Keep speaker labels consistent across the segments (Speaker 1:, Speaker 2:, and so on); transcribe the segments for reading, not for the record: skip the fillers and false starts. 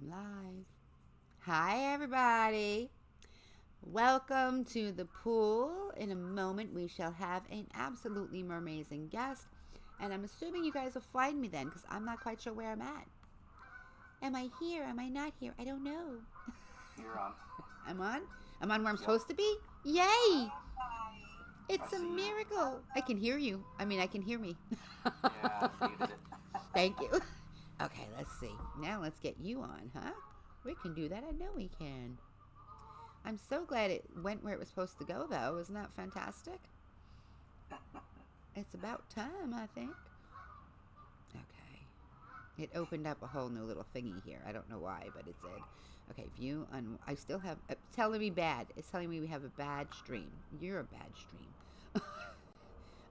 Speaker 1: I'm live. Hi, everybody. Welcome to the pool. In a moment, we shall have an absolutely MerMazing guest. And I'm assuming you guys will find me then, because I'm not quite sure where I'm at. Am I here? Am I not here? I don't know.
Speaker 2: You're on.
Speaker 1: I'm on? I'm on where I'm supposed to be? Yay! It's
Speaker 2: I
Speaker 1: a
Speaker 2: see you.
Speaker 1: miracle. I can hear you. I mean, I can hear me.
Speaker 2: Yeah, I muted it.
Speaker 1: Thank you. Okay, let's see. Now let's get you on, huh? We can do that. I know we can. I'm so glad it went where it was supposed to go, though. Isn't that fantastic? It's about time, I think. Okay. It opened up a whole new little thingy here. I don't know why, but it did. Okay, view on... I still have... It's telling me bad. It's telling me we have a bad stream. You're a bad stream.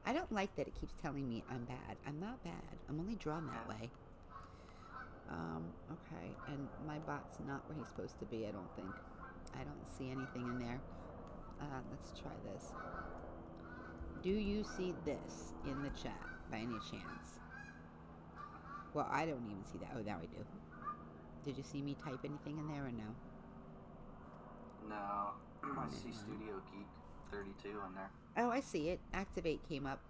Speaker 1: I don't like that it keeps telling me I'm bad. I'm not bad. I'm only drawn that way. Okay, and my bot's not where he's supposed to be, I don't think. I don't see anything in there. Let's try this. Do you see this in the chat by any chance? Well, I don't even see that. Oh, now I do. Did you see me type anything in there or no?
Speaker 2: No. I see Studio Geek 32 in there.
Speaker 1: Oh, I see it. Activate came up.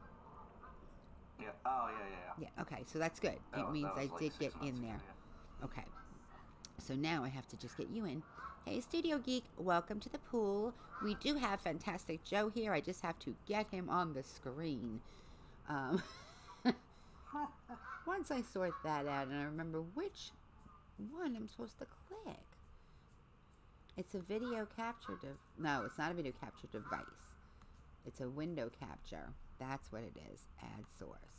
Speaker 2: Yeah. Oh, yeah.
Speaker 1: Yeah, okay, so that's good. It means I did get in there. Okay. So now I have to just get you in. Hey, Studio Geek, welcome to the pool. We do have Fantastic Joe here. I just have to get him on the screen. Once I sort that out and I remember which one I'm supposed to click. It's a video capture no, it's not a video capture device. It's a window capture. That's what it is. Add source.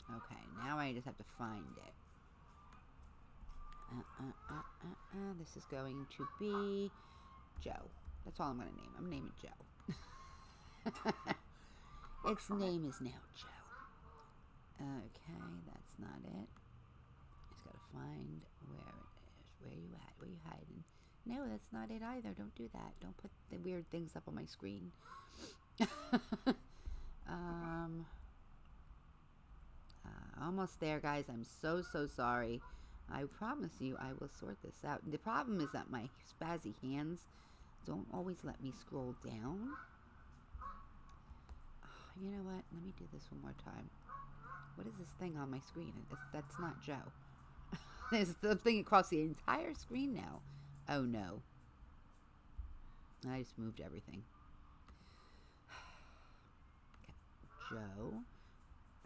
Speaker 1: Okay, now I just have to find it. This is going to be Joe. That's all I'm going to name. I'm naming Joe. Its name is now Joe. Okay, that's not it. Just got to find where it is. Where you at? Where you hiding? No, that's not it either. Don't do that. Don't put the weird things up on my screen. Almost there, guys. I'm so sorry. I promise you I will sort this out. The problem is that my spazzy hands don't always let me scroll down. Oh, you know what? Let me do this one more time. What is this thing on my screen? That's not Joe. There's the thing across the entire screen now. Oh, no. I just moved everything. Okay. Joe.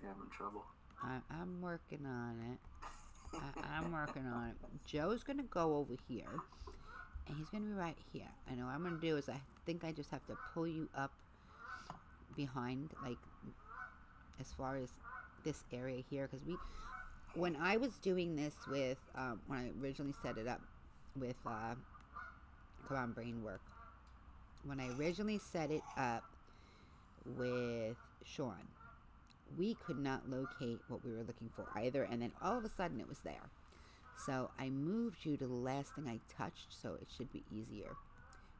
Speaker 2: You're having trouble.
Speaker 1: I'm working on it. I'm working on it. Joe's going to go over here. And he's going to be right here. And what I'm going to do is I think I just have to pull you up behind, like, as far as this area here. Because when I was doing this with, when I originally set it up with, come on, brain work. When I originally set it up with Sean, we could not locate what we were looking for either, and then all of a sudden it was there. So I moved you to the last thing I touched, so it should be easier.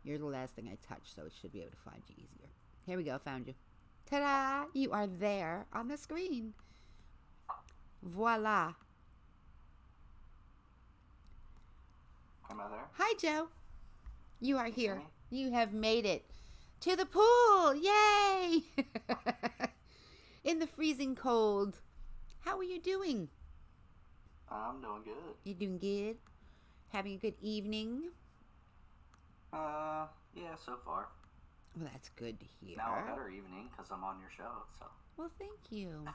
Speaker 1: You're the last thing I touched, so it should be able to find you easier. Here we go, found you. Ta-da! You are there on the screen. Voila.
Speaker 2: Am I there?
Speaker 1: Hi, Joe. You are here. You have made it to the pool. Yay! In the freezing cold. How are you doing?
Speaker 2: I'm doing good.
Speaker 1: You doing good? Having a good evening?
Speaker 2: Yeah, so far.
Speaker 1: Well, that's good to hear.
Speaker 2: Now a better evening because I'm on your show, so.
Speaker 1: Well, thank you.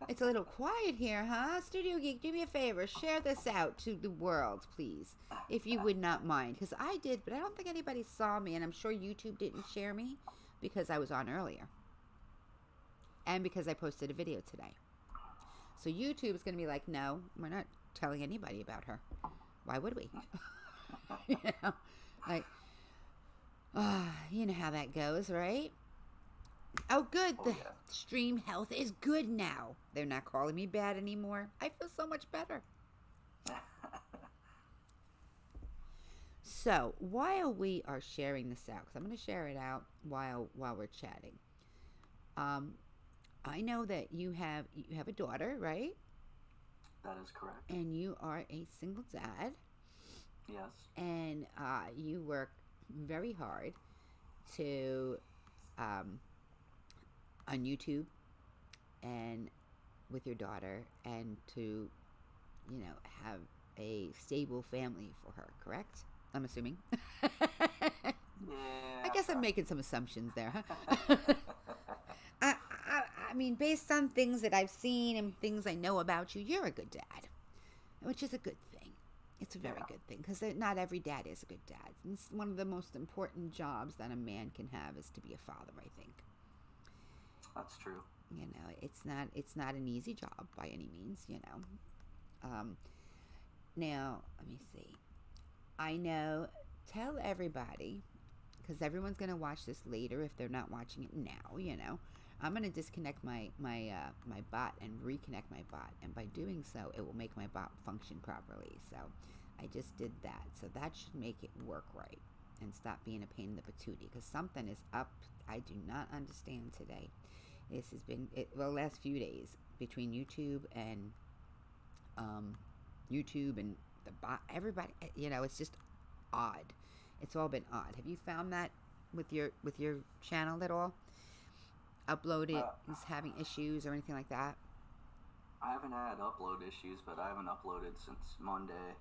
Speaker 1: It's a little quiet here, huh? Studio Geek, do me a favor. Share this out to the world, please. If you would not mind. Because I did, but I don't think anybody saw me. And I'm sure YouTube didn't share me because I was on earlier. And because I posted a video today. So YouTube is going to be like, no, we're not telling anybody about her. Why would we? You know, like, you know how that goes, right? Oh, good. The stream health is good now. They're not calling me bad anymore. I feel so much better. So while we are sharing this out, because I'm going to share it out while we're chatting. I know that you have a daughter, right?
Speaker 2: That is correct.
Speaker 1: And you are a single dad.
Speaker 2: Yes.
Speaker 1: And you work very hard to on YouTube and with your daughter, and to have a stable family for her, correct? I'm assuming. I guess I'm making some assumptions there, huh? I mean, based on things that I've seen and things I know about you, you're a good dad, which is a good thing. It's a very good thing, because not every dad is a good dad. It's one of the most important jobs that a man can have, is to be a father, I think.
Speaker 2: That's true.
Speaker 1: It's not an easy job by any means, Now, let me see. I know, tell everybody, because everyone's going to watch this later if they're not watching it now, I'm going to disconnect my bot and reconnect my bot. And by doing so, it will make my bot function properly. So I just did that. So that should make it work right and stop being a pain in the patootie, because something is up. I do not understand today. This has been, the last few days, between YouTube and the bot, everybody, it's just odd. It's all been odd. Have you found that with your channel at all? Upload it is having issues or anything like that?
Speaker 2: I haven't had upload issues, but I haven't uploaded since Monday.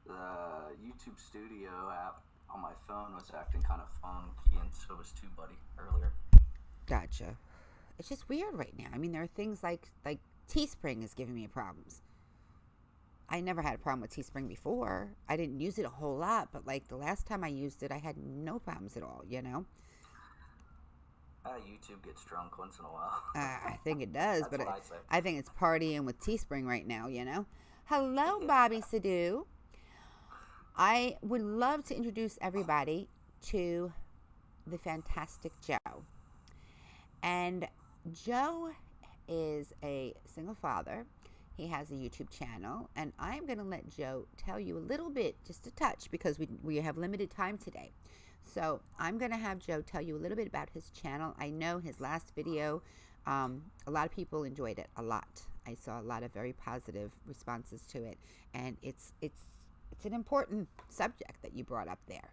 Speaker 2: The YouTube Studio app on my phone was acting kind of funky, and so was TubeBuddy earlier.
Speaker 1: Gotcha. It's just weird right now. I mean, there are things like Teespring is giving me problems. I never had a problem with Teespring before. I didn't use it a whole lot, but like the last time I used it, I had no problems at all,
Speaker 2: YouTube gets drunk once in a while.
Speaker 1: I think it does,
Speaker 2: That's
Speaker 1: but
Speaker 2: what I say.
Speaker 1: I think it's partying with Teespring right now, Hello, Bobby Sadu. I would love to introduce everybody to the fantastic Joe. And Joe is a single father. He has a YouTube channel, and I'm going to let Joe tell you a little bit, just a touch, because we have limited time today. So I'm going to have Joe tell you a little bit about his channel. I know his last video, a lot of people enjoyed it a lot. I saw a lot of very positive responses to it, and it's an important subject that you brought up there,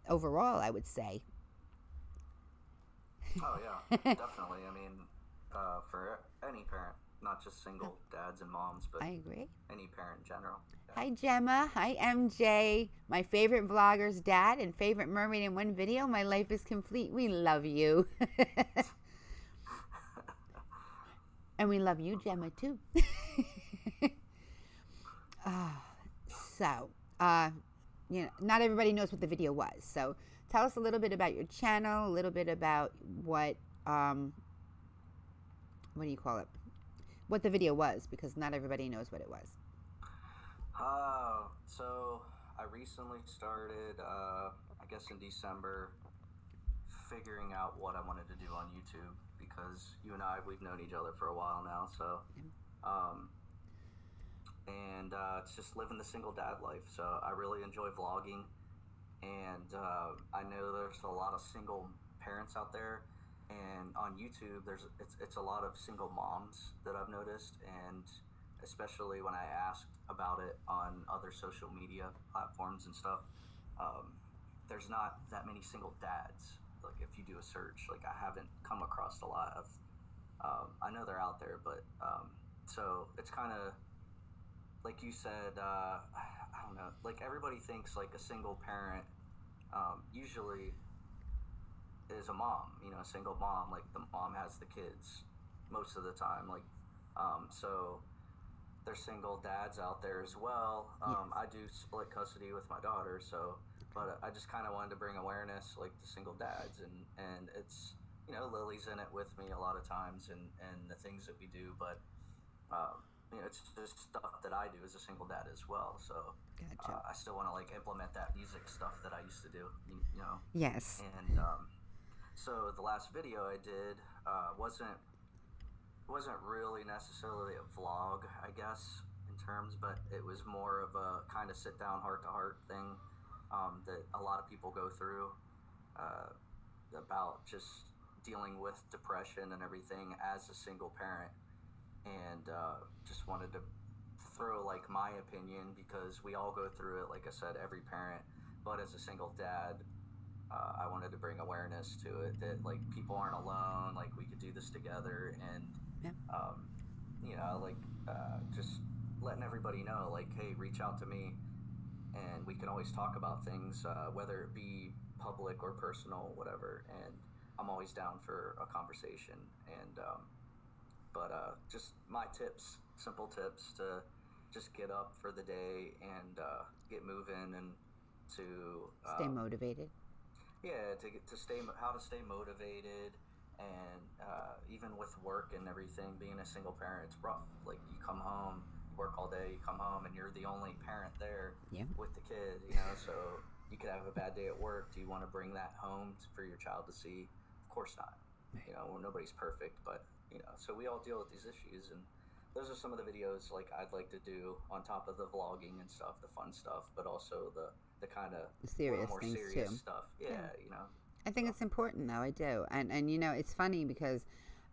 Speaker 1: overall, I would say.
Speaker 2: Oh, yeah, definitely. I mean, for any parent, not just single dads and moms, but
Speaker 1: I agree.
Speaker 2: Any parent in general. Yeah.
Speaker 1: Hi, Gemma. Hi, MJ. My favorite vlogger's dad and favorite mermaid in one video. My life is complete. We love you. And we love you, Gemma, too. Not everybody knows what the video was. So tell us a little bit about your channel, a little bit about what do you call it? What the video was, because not everybody knows what it was.
Speaker 2: So I recently started, I guess in December, figuring out what I wanted to do on YouTube, because you and we've known each other for a while now, so, it's just living the single dad life. So I really enjoy vlogging, and I know there's a lot of single parents out there, and on YouTube it's a lot of single moms that I've noticed, and especially when I asked about it on other social media platforms and stuff, there's not that many single dads. Like, if you do a search, like, I haven't come across a lot of, I know they're out there, but, so it's kind of, like you said, I don't know, like, everybody thinks, like, a single parent, usually is a mom, a single mom, like, the mom has the kids most of the time, like, so there's single dads out there as well.
Speaker 1: Yes.
Speaker 2: I do split custody with my daughter, so, but I just kind of wanted to bring awareness, like, to single dads, and it's, Lily's in it with me a lot of times, and the things that we do, but, it's just stuff that I do as a single dad as well, so
Speaker 1: Gotcha.
Speaker 2: I still want to, like, implement that music stuff that I used to do,
Speaker 1: Yes.
Speaker 2: And, so the last video I did, wasn't really necessarily a vlog, I guess, in terms, but it was more of a kind of sit down heart-to-heart thing, that a lot of people go through, about just dealing with depression and everything as a single parent, and just wanted to throw like my opinion because we all go through it. Like I said, every parent. But as a single dad, I wanted to bring awareness to it that like people aren't alone. Like we could do this together, and like just letting everybody know, like, hey, reach out to me, and we can always talk about things, whether it be public or personal, whatever. And I'm always down for a conversation. And just my tips, simple tips to just get up for the day and get moving and to
Speaker 1: stay motivated.
Speaker 2: Yeah, to stay, how to stay motivated, and even with work and everything, being a single parent, it's rough. Like you come home, you work all day, you come home, and you're the only parent there with the kid. So you could have a bad day at work. Do you want to bring that home for your child to see? Of course not. Well, nobody's perfect, but so we all deal with these issues, and those are some of the videos like I'd like to do on top of the vlogging and stuff, the fun stuff, but also the kind of
Speaker 1: serious
Speaker 2: more
Speaker 1: things
Speaker 2: serious
Speaker 1: too.
Speaker 2: Stuff.
Speaker 1: I think it's important though. I do, and it's funny because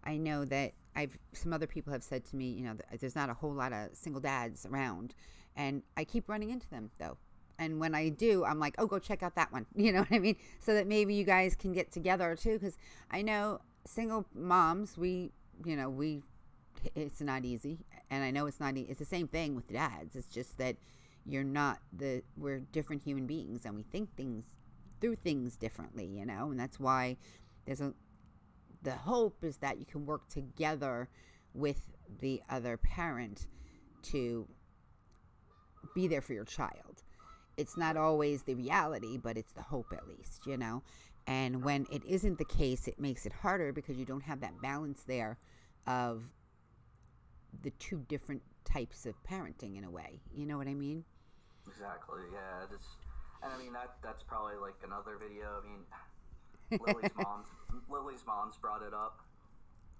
Speaker 1: I know that some other people have said to me, there's not a whole lot of single dads around, and I keep running into them though. And when I do, I'm like, oh, go check out that one. You know what I mean? So that maybe you guys can get together too, because I know single moms, it's not easy, and I know it's not. It's the same thing with dads. It's just that we're different human beings, and we think through things differently, and that's why the hope is that you can work together with the other parent to be there for your child. It's not always the reality, but it's the hope at least, And when it isn't the case, it makes it harder because you don't have that balance there of the two different types of parenting in a way. You know what I mean?
Speaker 2: Exactly. Yeah. And I mean that's probably like another video. I mean, Lily's mom's brought it up,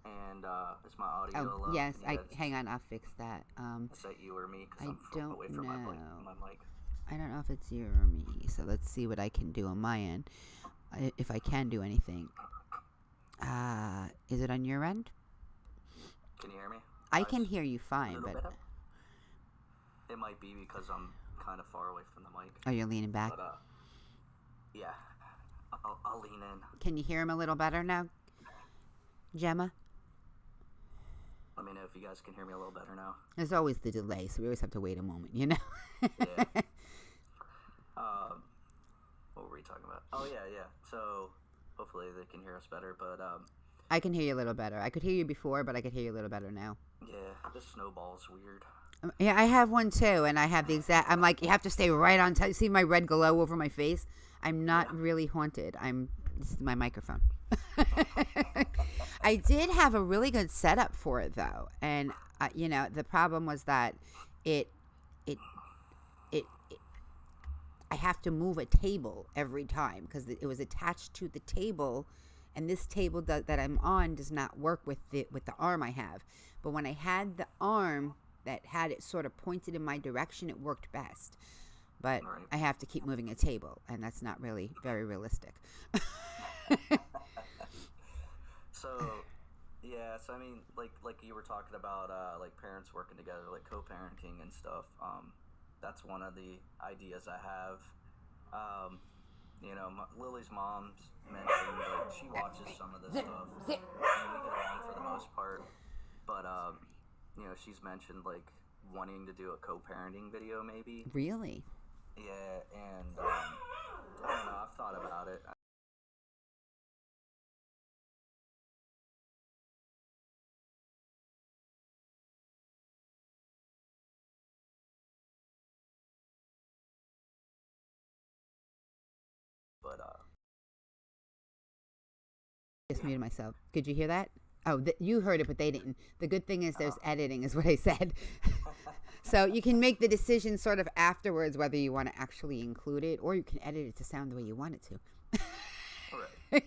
Speaker 2: and is my audio low?
Speaker 1: Oh yes. Hang on. I'll fix that.
Speaker 2: Is that you or me? Because I'm away from my mic.
Speaker 1: I don't know if it's you or me. So let's see what I can do on my end. If I can do anything. Is it on your end?
Speaker 2: Can you hear me?
Speaker 1: I can hear you fine, but
Speaker 2: it might be because I'm kind of far away from the mic.
Speaker 1: Oh, you're leaning back?
Speaker 2: But, yeah. I'll lean in.
Speaker 1: Can you hear him a little better now, Gemma?
Speaker 2: Let me know if you guys can hear me a little better now.
Speaker 1: There's always the delay, so we always have to wait a moment,
Speaker 2: Yeah. What were we talking about? Oh, yeah. So, hopefully they can hear us better, but,
Speaker 1: I can hear you a little better. I could hear you before, but I could hear you a little better now.
Speaker 2: Yeah, this snowball's weird.
Speaker 1: Yeah, I have one too, and I have the exact... I'm like, you have to stay right on time. See my red glow over my face? I'm not really haunted. This is my microphone. I did have a really good setup for it, though. And, the problem was that I have to move a table every time because it was attached to the table, and this table that I'm on does not work with the arm I have. But when I had the arm that had it sort of pointed in my direction, it worked best. But
Speaker 2: right.
Speaker 1: I have to keep moving a table, and that's not really very realistic.
Speaker 2: So I mean, like you were talking about, like parents working together, like co-parenting and stuff. That's one of the ideas I have. Lily's mom's mentioned, like, she watches some of this stuff. And we get along for the most part. But, she's mentioned, like, wanting to do a co-parenting video, maybe.
Speaker 1: Really?
Speaker 2: Yeah, and, I don't know, I've thought about it. But,
Speaker 1: just muted myself. Could you hear that? Oh, you heard it, but they didn't. The good thing is there's editing, is what I said. So you can make the decision sort of afterwards whether you want to actually include it, or you can edit it to sound the way you want it to.
Speaker 2: Right.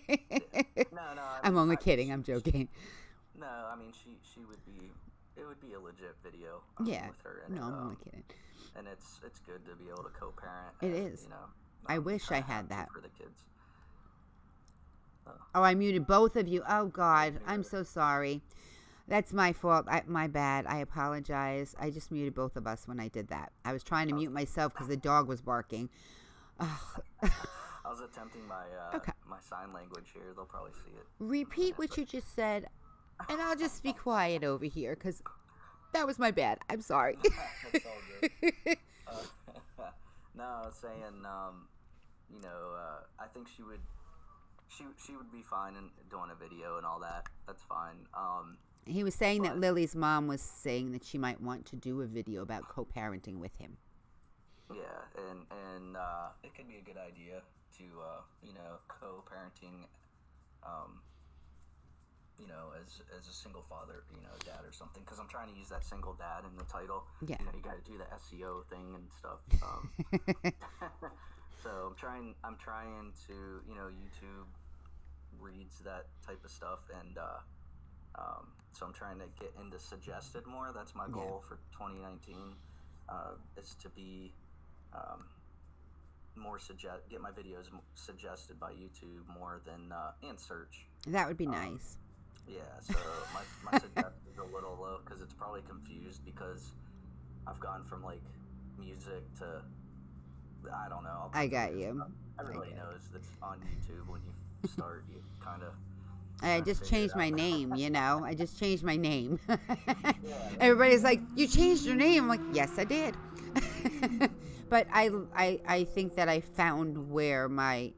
Speaker 2: Yeah. No,
Speaker 1: I'm only kidding. I'm joking.
Speaker 2: No, I mean she would be. It would be a legit video.
Speaker 1: Yeah.
Speaker 2: With her. And,
Speaker 1: no, I'm only kidding.
Speaker 2: And it's good to be able to co-parent.
Speaker 1: It is. I wish I had that
Speaker 2: for the kids.
Speaker 1: Oh, I muted both of you. Oh God, I'm so sorry. That's my fault. My bad. I apologize. I just muted both of us when I did that. I was trying to mute myself because the dog was barking.
Speaker 2: I was attempting my
Speaker 1: Okay.
Speaker 2: my sign language here. They'll probably see it.
Speaker 1: Repeat what you just said, and I'll just be quiet over here because that was my bad. I'm sorry.
Speaker 2: That's all good. No, I was saying, I think she would be fine in doing a video and all that. That's fine.
Speaker 1: He was saying that Lily's mom was saying that she might want to do a video about co-parenting with him.
Speaker 2: Yeah, and it could be a good idea to co-parenting, as a single father, dad or something. Because I'm trying to use that single dad in the title.
Speaker 1: Yeah.
Speaker 2: You got to do the SEO thing and stuff. So I'm trying to, YouTube reads that type of stuff, and so I'm trying to get into suggested more. That's my goal for 2019, is to be get my videos suggested by YouTube more than and search.
Speaker 1: That would be nice.
Speaker 2: Yeah, so my suggestion is a little low because it's probably confused because I've gone from like music to, I don't know.
Speaker 1: I got you.
Speaker 2: Everybody knows that's on YouTube when you start, you kind of.
Speaker 1: I just changed my name, I just changed my name. Everybody's like, you changed your name? I'm like, yes, I did. But I think that I found where I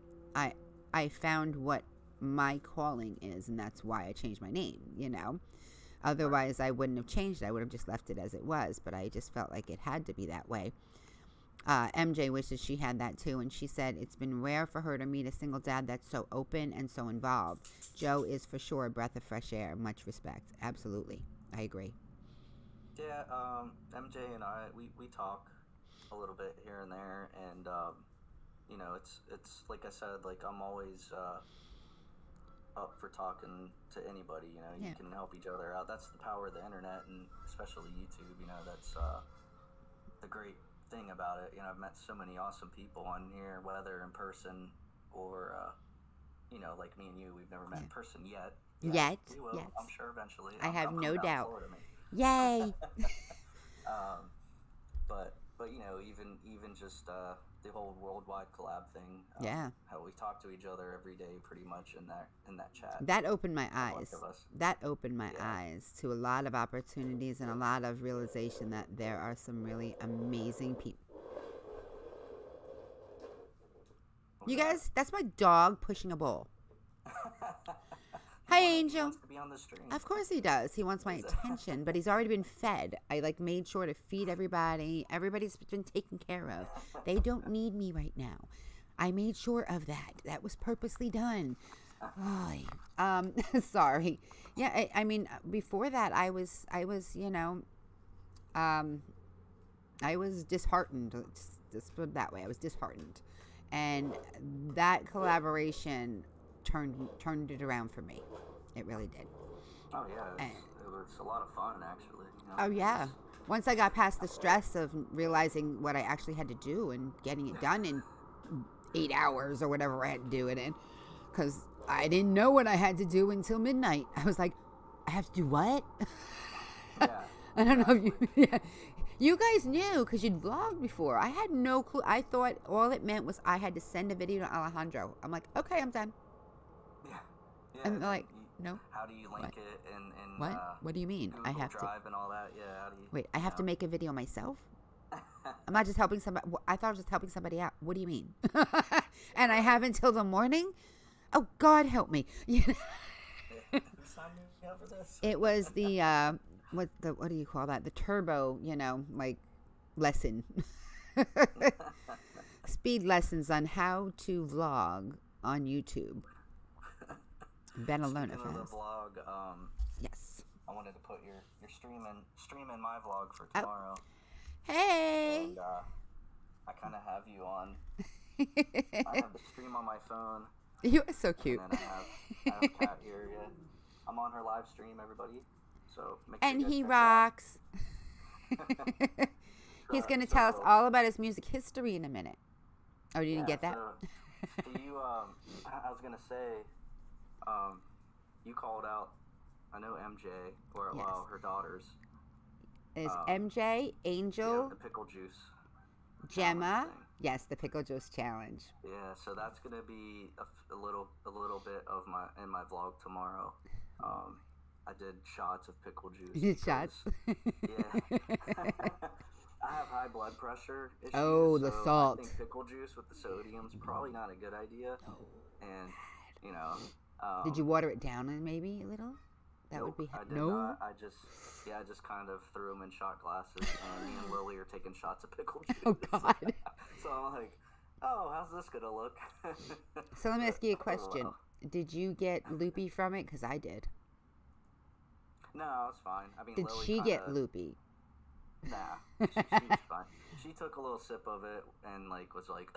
Speaker 1: found what my calling is, and that's why I changed my name, Otherwise, I wouldn't have changed it. I would have just left it as it was, but I just felt like it had to be that way. MJ wishes she had that too, and she said it's been rare for her to meet a single dad that's so open and so involved. Joe is for sure a breath of fresh air. Much respect. Absolutely. I agree.
Speaker 2: Yeah, MJ and I, we talk a little bit here and there, and, it's like I said, like I'm always up for talking to anybody, you can help each other out. That's the power of the internet, and especially YouTube, that's the great thing about it. I've met so many awesome people on here, whether in person or like me and you, we've never met in person yet.
Speaker 1: Yet,
Speaker 2: we will,
Speaker 1: yes.
Speaker 2: I'm sure eventually.
Speaker 1: I have
Speaker 2: I'm
Speaker 1: no doubt.
Speaker 2: Florida,
Speaker 1: Yay.
Speaker 2: But even just the whole worldwide collab thing. How we talk to each other every day, pretty much in that chat.
Speaker 1: That opened my eyes. That opened my eyes to a lot of opportunities and a lot of realization that there are some really amazing people. You guys, that's my dog pushing a bowl. Hi, Angel.
Speaker 2: He wants to be on the stream.
Speaker 1: Of course he does. He wants my attention, but he's already been fed. I made sure to feed everybody. Everybody's been taken care of. They don't need me right now. I made sure of that. That was purposely done. Sorry. Yeah, I mean, before that, I was disheartened. Let's put it that way. I was disheartened, and that collaboration turned it around for me. It really did.
Speaker 2: Oh yeah, it was a lot of fun actually.
Speaker 1: Oh yeah. Once I got past the stress of realizing what I actually had to do and getting it done in 8 hours or whatever I had to do it in, because I didn't know what I had to do until midnight. I was like, I have to do what?
Speaker 2: Yeah.
Speaker 1: I don't know if you. Yeah. You guys knew because you'd vlogged before. I had no clue. I thought all it meant was I had to send a video to Alejandro. I'm like, okay, I'm done.
Speaker 2: Yeah.
Speaker 1: And they're like, no.
Speaker 2: How do you link it and
Speaker 1: what? What do you mean?
Speaker 2: Google
Speaker 1: I have
Speaker 2: Drive and all that. Yeah. How do you?
Speaker 1: Wait, I have to make a video myself? I'm not just helping somebody. I thought I was just helping somebody out. What do you mean? And I have until the morning? Oh, God help me.
Speaker 2: Who signed me up for this?
Speaker 1: It was the what do you call that? The turbo, lesson. Speed lessons on how to vlog on YouTube. Been alone at
Speaker 2: Speaking of
Speaker 1: first.
Speaker 2: the vlog,
Speaker 1: Yes.
Speaker 2: I wanted to put your streaming my vlog for tomorrow.
Speaker 1: Hey.
Speaker 2: And I kind of have you on. I have the stream on my phone.
Speaker 1: You are so cute.
Speaker 2: And then I have Kat here. Yeah. I'm on her live stream, everybody. So make sure
Speaker 1: And
Speaker 2: you guys
Speaker 1: he
Speaker 2: check
Speaker 1: rocks.
Speaker 2: it out.
Speaker 1: He's going to tell us all about his music history in a minute. Oh, you didn't get that?
Speaker 2: So you, I was going to say, you called out I know MJ, or
Speaker 1: Yes.
Speaker 2: well, her daughters.
Speaker 1: Is MJ, Angel,
Speaker 2: Yeah, the pickle juice.
Speaker 1: Gemma.
Speaker 2: Thing.
Speaker 1: Yes, the pickle juice challenge.
Speaker 2: Yeah, so that's gonna be a little bit of my vlog tomorrow. I did shots of pickle juice.
Speaker 1: You did shots?
Speaker 2: Yeah. I have high blood pressure issues.
Speaker 1: Oh, the
Speaker 2: so
Speaker 1: salt.
Speaker 2: I think pickle juice with the sodium's probably not a good idea.
Speaker 1: Oh.
Speaker 2: And you know.
Speaker 1: Did you water it down maybe a little? That
Speaker 2: nope,
Speaker 1: would be
Speaker 2: I did not. I just kind of threw them in shot glasses, and me and Lily are taking shots of pickle juice.
Speaker 1: Oh God!
Speaker 2: So I'm like, oh, how's this gonna look?
Speaker 1: So let me ask you a question.
Speaker 2: Well.
Speaker 1: Did you get loopy from it? Because I did.
Speaker 2: No, it's fine. I mean,
Speaker 1: Did
Speaker 2: Lily
Speaker 1: she get loopy?
Speaker 2: Nah, she was fine. She took a little sip of it and was like,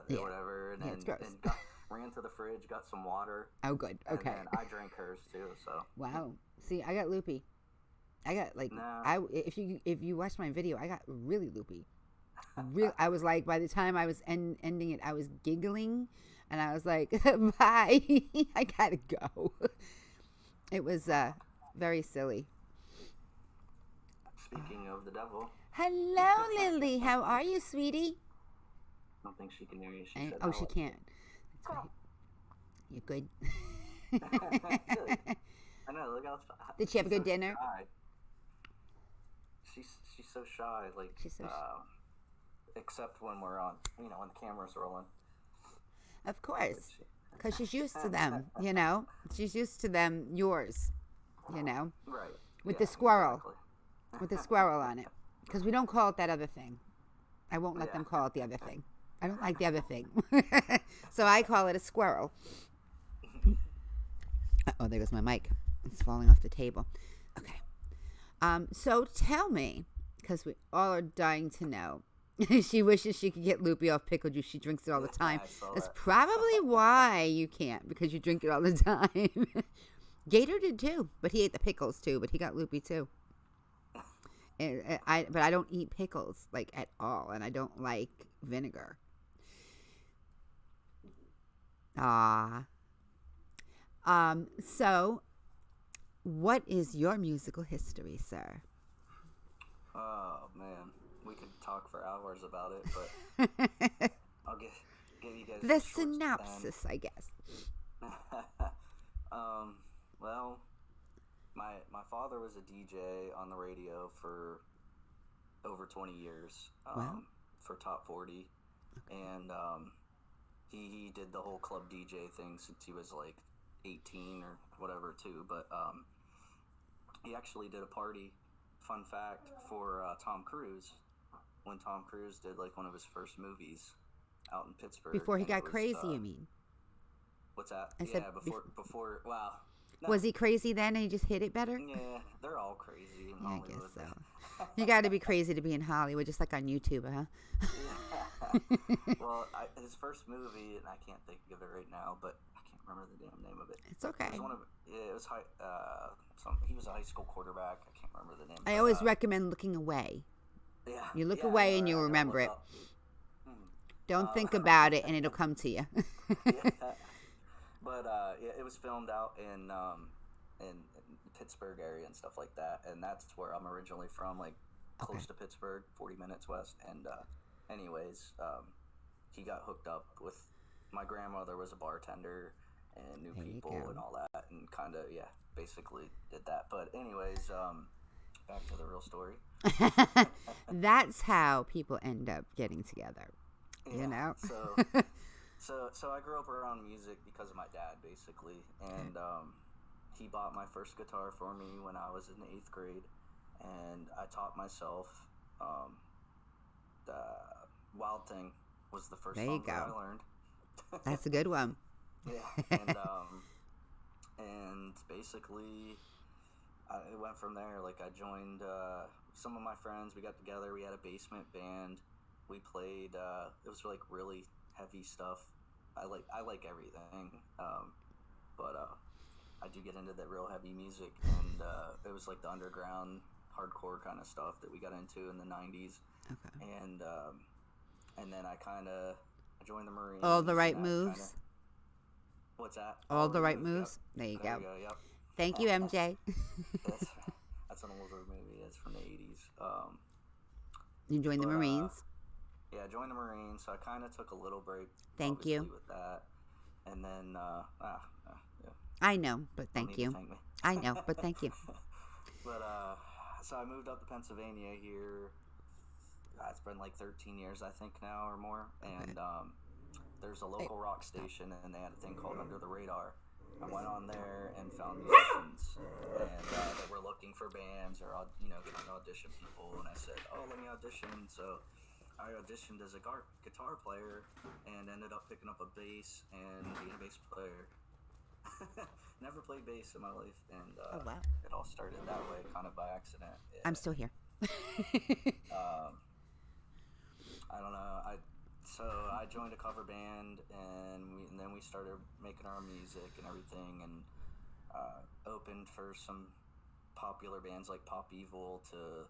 Speaker 1: Yeah.
Speaker 2: or whatever, and
Speaker 1: Yeah,
Speaker 2: then
Speaker 1: it's gross.
Speaker 2: ran to the fridge, got some water.
Speaker 1: Oh, good. Okay.
Speaker 2: And then I drank hers too. So.
Speaker 1: Wow. See, I got loopy. I got if you watch my video, I got really loopy. I was like, by the time I was ending it, I was giggling, and I was like, bye, I gotta go. It was very silly.
Speaker 2: Speaking of the devil.
Speaker 1: Hello, Lily. How are you, sweetie?
Speaker 2: I don't think she can hear you. She
Speaker 1: can't. That's right. You're good.
Speaker 2: I know. Look how.
Speaker 1: Did she have a good dinner?
Speaker 2: Shy. She's so shy.
Speaker 1: She's so shy.
Speaker 2: Except when we're on, when the camera's rolling.
Speaker 1: Of course, because she's used to them. She's used to them. Yours.
Speaker 2: Right.
Speaker 1: With the squirrel. Exactly. With the squirrel on it. Because we don't call it that other thing. I won't let them call it the other thing. I don't like the other thing. So I call it a squirrel. Oh, there goes my mic. It's falling off the table. Okay. So tell me, because we all are dying to know. She wishes she could get loopy off pickle juice. She drinks it all the time. That's probably why you can't, because you drink it all the time. Gator did too, but he ate the pickles too, but he got loopy too. But I don't eat pickles at all, and I don't like vinegar. So what is your musical history, sir?
Speaker 2: Oh man, we could talk for hours about it, but I'll give you guys
Speaker 1: the synopsis, I guess.
Speaker 2: Well, my father was a DJ on the radio for over 20 years.
Speaker 1: Wow.
Speaker 2: For Top 40,
Speaker 1: okay.
Speaker 2: And he did the whole club DJ thing since he was 18 or whatever too. But he actually did a party. Fun fact for Tom Cruise, when Tom Cruise did one of his first movies out in Pittsburgh.
Speaker 1: Before he got crazy, you mean?
Speaker 2: What's that?
Speaker 1: I said
Speaker 2: before. Wow. No.
Speaker 1: Was he crazy then, and he just hit it better?
Speaker 2: Yeah, they're all crazy in Hollywood.
Speaker 1: I guess so. You got to be crazy to be in Hollywood, just like on YouTube, huh?
Speaker 2: Yeah. Well, his first movie, and I can't think of it right now, but I can't remember the damn name of it.
Speaker 1: It's okay.
Speaker 2: It was he was a high school quarterback. I can't remember the name.
Speaker 1: I always recommend looking away.
Speaker 2: Yeah.
Speaker 1: You look away and you'll remember it. Don't think about it, and it'll come to you.
Speaker 2: Yeah. But it was filmed out in Pittsburgh area and stuff like that, and that's where I'm originally from, close to Pittsburgh, 40 minutes west. And anyways, he got hooked up with my grandmother was a bartender and knew people and all that, and kind of basically did that. But anyways, back to the real story.
Speaker 1: That's how people end up getting together.
Speaker 2: Yeah, So I grew up around music because of my dad, basically, and he bought my first guitar for me when I was in 8th grade, and I taught myself. The Wild Thing was the first song that I learned.
Speaker 1: That's a good one.
Speaker 2: Yeah, and basically, it went from there. I joined some of my friends. We got together. We had a basement band. We played. It was really heavy stuff. I like everything, but I do get into that real heavy music, and it was the underground hardcore kind of stuff that we got into in the 90s.
Speaker 1: Okay.
Speaker 2: And then I joined the Marines.
Speaker 1: All the right moves.
Speaker 2: What's that?
Speaker 1: All the right moves.
Speaker 2: Yep.
Speaker 1: There you
Speaker 2: There
Speaker 1: go.
Speaker 2: you go. Yep.
Speaker 1: Thank you, MJ.
Speaker 2: that's that's an older movie. That's from the 80s.
Speaker 1: You joined the
Speaker 2: But
Speaker 1: Marines.
Speaker 2: yeah, I joined the Marines, so I kind of took a little break.
Speaker 1: Thank
Speaker 2: Obviously,
Speaker 1: you.
Speaker 2: with that, and then yeah,
Speaker 1: I know, but
Speaker 2: don't
Speaker 1: thank
Speaker 2: need to
Speaker 1: you.
Speaker 2: thank me.
Speaker 1: I know, but thank you.
Speaker 2: But so I moved up to Pennsylvania here. It's been like 13 years, I think now or more, and there's a local rock station, and they had a thing called Under the Radar. I went on there and found musicians, and they were looking for bands or trying to audition people, and I said, "Oh, let me audition." So I auditioned as a guitar player, and ended up picking up a bass and being a bass player. Never played bass in my life, and
Speaker 1: Oh, wow.
Speaker 2: it all started that way, kind of by accident. Yeah.
Speaker 1: I'm still here.
Speaker 2: I don't know. So I joined a cover band, and then we started making our music and everything, and opened for some popular bands like Pop Evil to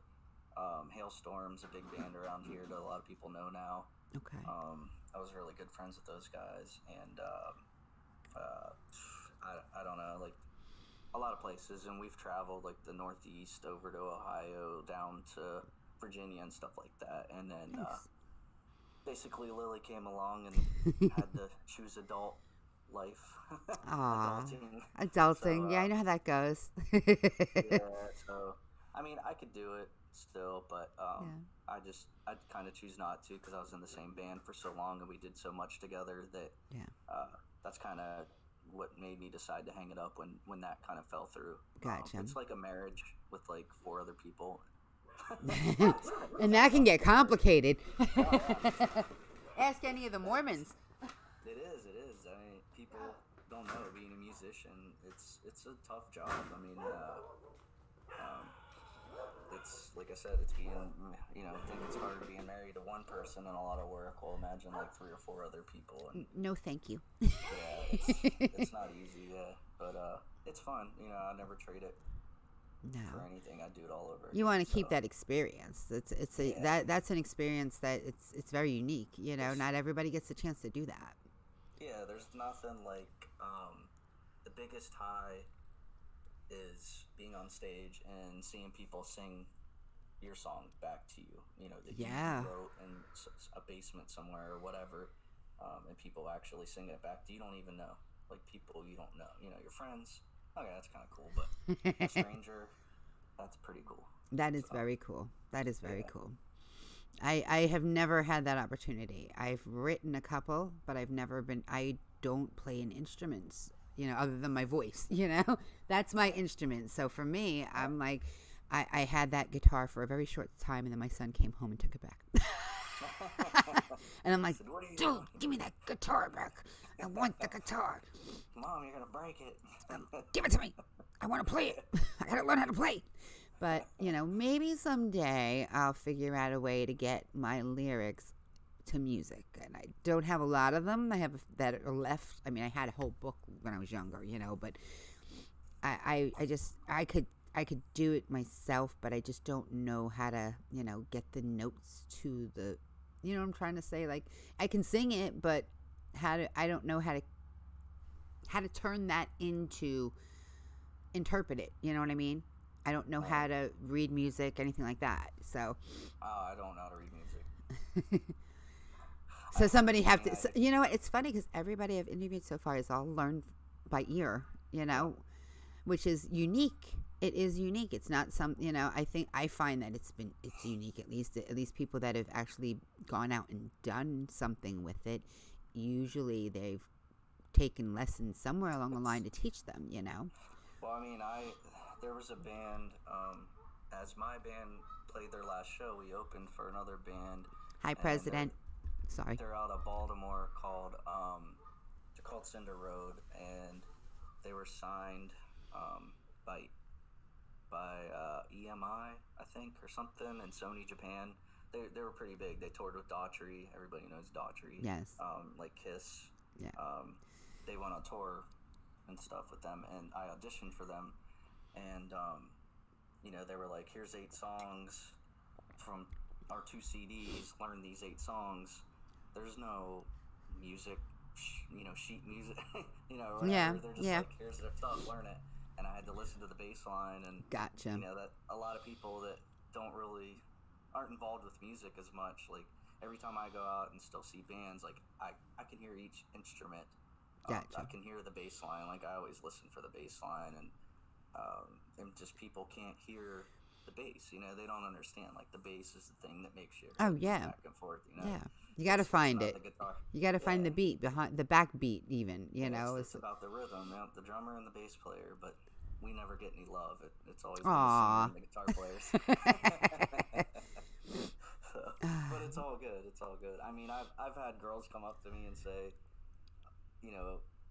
Speaker 2: Hailstorm's a big band around here that a lot of people know now.
Speaker 1: Okay.
Speaker 2: I was really good friends with those guys, and I don't know, like a lot of places, and we've traveled like the Northeast over to Ohio, down to Virginia and stuff like that, and then
Speaker 1: Nice.
Speaker 2: basically Lily came along and had to choose adult life.
Speaker 1: Aw.
Speaker 2: So,
Speaker 1: Adulting. Yeah, I know how that goes.
Speaker 2: yeah, so I mean, I could do it still, but
Speaker 1: Yeah.
Speaker 2: I'd kind of choose not to, because I was in the same band for so long and we did so much together that
Speaker 1: Yeah.
Speaker 2: that's kind of what made me decide to hang it up when that kind of fell through.
Speaker 1: Gotcha.
Speaker 2: It's like a marriage with like 4 other people.
Speaker 1: And that can get complicated.
Speaker 2: Yeah.
Speaker 1: Ask any of the Mormons.
Speaker 2: It is. I mean, people don't know, being a musician, it's a tough job. I mean, it's like I said, it's being, I think it's harder being married to one person and a lot of work. Well, imagine like 3 or 4 other people. And
Speaker 1: No, thank you.
Speaker 2: yeah, it's not easy. Yeah, but it's fun. I never trade it
Speaker 1: No.
Speaker 2: for anything. I do it all over.
Speaker 1: You want to keep
Speaker 2: so.
Speaker 1: that experience. That's an experience that it's very unique. Not everybody gets a chance to do that.
Speaker 2: Yeah, there's nothing like the biggest high is being on stage and seeing people sing your song back to you. That you wrote in a basement somewhere or whatever, and people actually sing it back to you. You don't even know, like people you don't know. Your friends. Okay, that's kind of cool, but a stranger, that's pretty cool.
Speaker 1: That is very cool. That is very cool. I have never had that opportunity. I've written a couple, but I don't play an instruments, other than my voice, That's my instrument. So for me, I'm like, I had that guitar for a very short time, and then my son came home and took it back. And I'm like, dude, give me that guitar back. I want the guitar.
Speaker 2: Mom, you're going to break it.
Speaker 1: Give it to me. I want to play it. I got to learn how to play. But, maybe someday I'll figure out a way to get my lyrics to music. And I don't have a lot of them. I have that are left. I mean, I had a whole book when I was younger, but I could do it myself, but I just don't know how to, get the notes to the, what I'm trying to say? Like, I can sing it, but I don't know how to turn that into interpret it. You know what I mean? I don't know how to read music, anything like that. So.
Speaker 2: I don't know how to read music.
Speaker 1: So somebody have to. So, it's funny because everybody I've interviewed so far is all learned by ear. Which is unique. It is unique. It's not some. I find that it's unique. At least people that have actually gone out and done something with it. Usually they've taken lessons somewhere along the line to teach them.
Speaker 2: Well, I mean, there was a band, as my band played their last show, we opened for another band.
Speaker 1: Hi, President. Sorry.
Speaker 2: They're out of Baltimore they're called Cinder Road, and they were signed by EMI, I think, or something, and Sony Japan. They were pretty big. They toured with Daughtry. Everybody knows Daughtry.
Speaker 1: Yes.
Speaker 2: Like Kiss.
Speaker 1: Yeah.
Speaker 2: They went on tour and stuff with them, and I auditioned for them. And, they were like, here's 8 songs from our 2 CDs, learn these 8 songs. There's no music, sheet music, whatever.
Speaker 1: Yeah,
Speaker 2: They're just like, here's the stuff, learn it. and I had to listen to the bass line, and
Speaker 1: Gotcha.
Speaker 2: that a lot of people that aren't involved with music as much, like every time I go out and still see bands, like I can hear each instrument.
Speaker 1: Gotcha.
Speaker 2: I can hear the bass line. Like I always listen for the bass line, and just people can't hear the bass. They don't understand. Like the bass is the thing that makes you back and forth.
Speaker 1: Yeah, you got to find it. You got to find the
Speaker 2: Yeah.
Speaker 1: beat behind the backbeat, even.
Speaker 2: It's about the rhythm, the drummer and the bass player, but we never get any love. It's always
Speaker 1: Aw.
Speaker 2: been the singer and the guitar players. But it's all good. It's all good. I mean, I've had girls come up to me and say,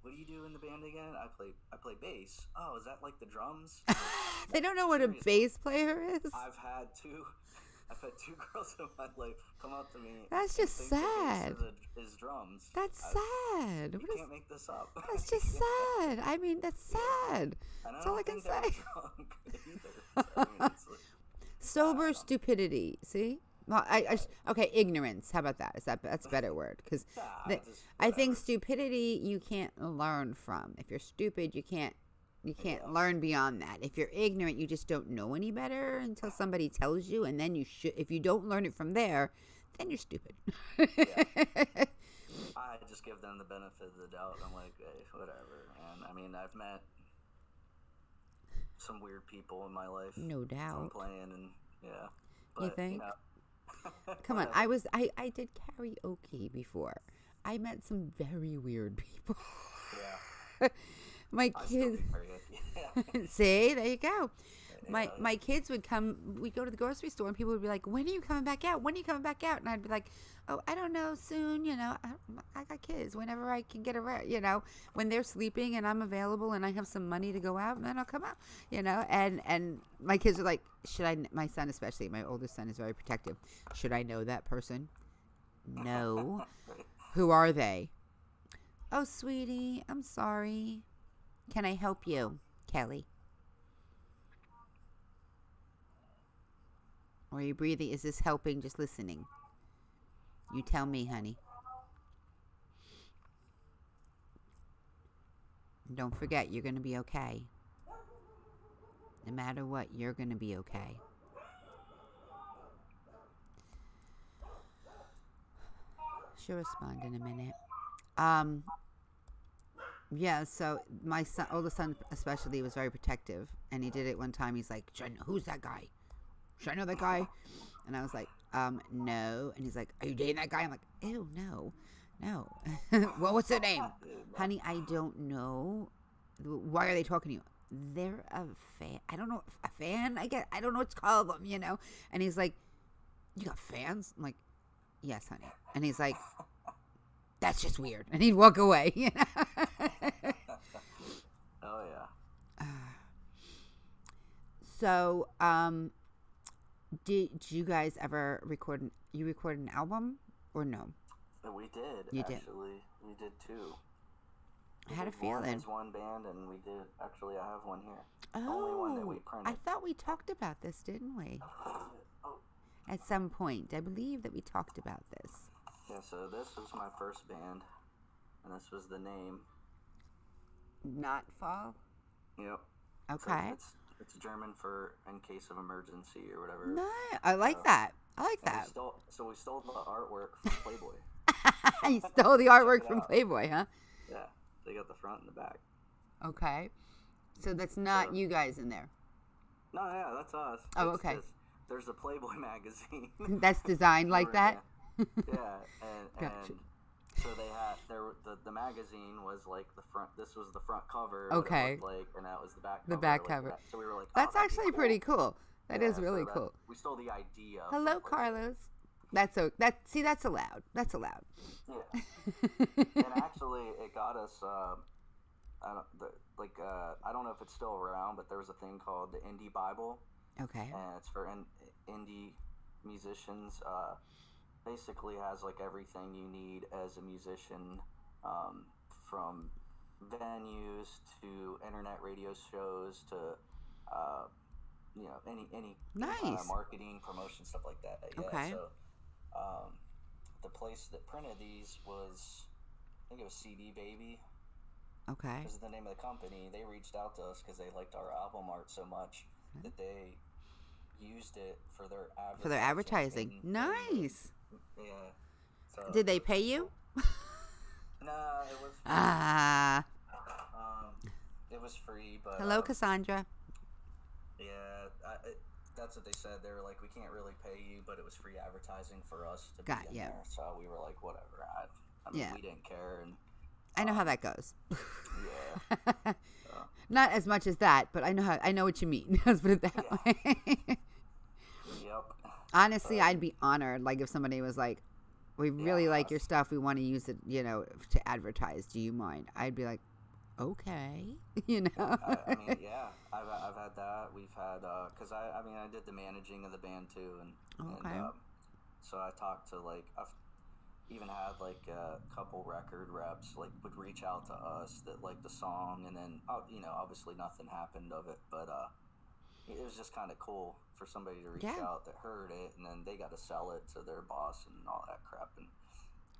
Speaker 2: what do you do in the band again? I play bass. Oh, is that like the drums?
Speaker 1: They don't know what a bass player is.
Speaker 2: I've had two girls in my life come up to me.
Speaker 1: That's just sad.
Speaker 2: Is drums.
Speaker 1: That's sad.
Speaker 2: You can't make this up.
Speaker 1: That's just sad. I mean, that's sad. That's all I can say. Sober stupidity. See? Well, okay, ignorance. How about that? That's a better word, because I think stupidity you can't learn from. If you're stupid, you can't learn beyond that. If you're ignorant, you just don't know any better until somebody tells you, and then if you don't learn it from there, then you're stupid.
Speaker 2: I just give them the benefit of the doubt. I'm like, hey, whatever. And I mean, I've met some weird people in my life.
Speaker 1: No doubt.
Speaker 2: From playing, and but,
Speaker 1: you think? Come on, I did karaoke before. I met some very weird people.
Speaker 2: Yeah.
Speaker 1: My kids. See, there you go.
Speaker 2: Yeah.
Speaker 1: My kids would come. We'd go to the grocery store, and people would be like, "When are you coming back out? When are you coming back out?" And I'd be like, "Oh, I don't know. Soon. I got kids. Whenever I can get around. When they're sleeping and I'm available and I have some money to go out, and then I'll come out. And my kids are like, should I? My son especially, my oldest son is very protective. Should I know that person? No. Who are they? Oh, sweetie, I'm sorry. Can I help you, Kelly? Or are you breathing? Is this helping? Just listening. You tell me, honey. Don't forget, you're going to be okay. No matter what, you're going to be okay. She'll respond in a minute. Yeah, so my son, oldest son especially, was very protective. And he did it one time. He's like, who's that guy? Should I know that guy? And I was like, no. And he's like, are you dating that guy? I'm like, ew, no. Well, what's their name? Honey, I don't know. Why are they talking to you? They're a fan. I don't know. A fan? I don't know what to call them, And he's like, you got fans? I'm like, yes, honey. And he's like, that's just weird. And he'd walk away,
Speaker 2: Oh, yeah.
Speaker 1: So, did you guys ever record an album or no?
Speaker 2: We did.
Speaker 1: You
Speaker 2: actually. We did too.
Speaker 1: I had a feeling.
Speaker 2: There's one band, and we did. Actually, I have one here.
Speaker 1: Oh,
Speaker 2: only one that we printed.
Speaker 1: I thought we talked about this, didn't we?
Speaker 2: Oh.
Speaker 1: At some point, I believe that we talked about this.
Speaker 2: Yeah. So this was my first band, and this was the name.
Speaker 1: Not fall.
Speaker 2: Yep.
Speaker 1: Okay.
Speaker 2: So it's German for in case of emergency or whatever.
Speaker 1: No, I like that. I like that.
Speaker 2: We stole the artwork from Playboy.
Speaker 1: You stole the artwork from Playboy, huh?
Speaker 2: Yeah. They got the front and the back.
Speaker 1: Okay. So that's not you guys in there.
Speaker 2: No, yeah, that's us.
Speaker 1: Oh, okay.
Speaker 2: There's a Playboy magazine.
Speaker 1: That's designed like that?
Speaker 2: Yeah, and
Speaker 1: Gotcha.
Speaker 2: so they had the magazine was like the front. This was the front cover.
Speaker 1: Okay.
Speaker 2: And that was the back.
Speaker 1: The
Speaker 2: cover,
Speaker 1: back cover.
Speaker 2: So we were like,
Speaker 1: that's actually pretty cool. That is really cool.
Speaker 2: We stole the idea.
Speaker 1: Hello, Carlos. That's allowed. That's allowed.
Speaker 2: Yeah. And actually, it got us. I don't know if it's still around, but there was a thing called the Indie Bible.
Speaker 1: Okay.
Speaker 2: And it's for indie musicians. Basically has like everything you need as a musician, from venues to internet radio shows to any
Speaker 1: nice
Speaker 2: marketing, promotion, stuff like that. Yeah,
Speaker 1: okay.
Speaker 2: So the place that printed these was, I think it was CD Baby.
Speaker 1: Okay.
Speaker 2: This is the name of the company. They reached out to us because they liked our album art so much that they used it for their advertising.
Speaker 1: For their advertising. Nice.
Speaker 2: Yeah. So
Speaker 1: Did they pay you?
Speaker 2: Nah, it was.
Speaker 1: Ah.
Speaker 2: It was free, but.
Speaker 1: Hello, Cassandra.
Speaker 2: Yeah, that's what they said. They were like, we can't really pay you, but it was free advertising for us to be in there. So we were like, whatever. I mean, we didn't care, and.
Speaker 1: I know how that goes.
Speaker 2: Yeah.
Speaker 1: Not as much as that, but I know what you mean. Let's put it that way.
Speaker 2: Yep.
Speaker 1: Honestly, I'd be honored. Like if somebody was like, "We really like your stuff. We want to use it, to advertise. Do you mind?" I'd be like, "Okay,"
Speaker 2: I mean, yeah. I've had that. We've had because I did the managing of the band too, and so I talked to I've even had a couple record reps would reach out to us that liked the song, and then obviously nothing happened of it, but it was just kind of cool for somebody to reach out that heard it, and then they got to sell it to their boss and all that crap. And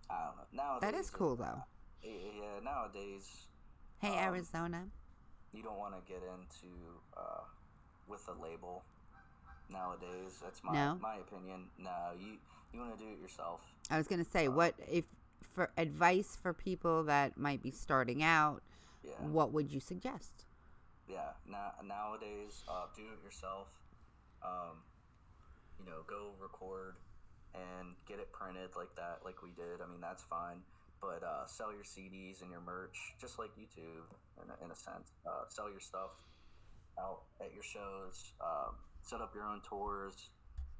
Speaker 2: I don't know. Nowadays,
Speaker 1: that is cool though.
Speaker 2: Yeah, nowadays.
Speaker 1: Hey, Arizona.
Speaker 2: You don't want to get into with a label nowadays. That's my opinion. No, you want to do it yourself.
Speaker 1: I was gonna say, what if for advice for people that might be starting out? Yeah. What would you suggest?
Speaker 2: Yeah, nowadays, do it yourself. Go record and get it printed like that, like we did. I mean, that's fine. But sell your CDs and your merch, just like YouTube, in a sense. Sell your stuff out at your shows. Set up your own tours,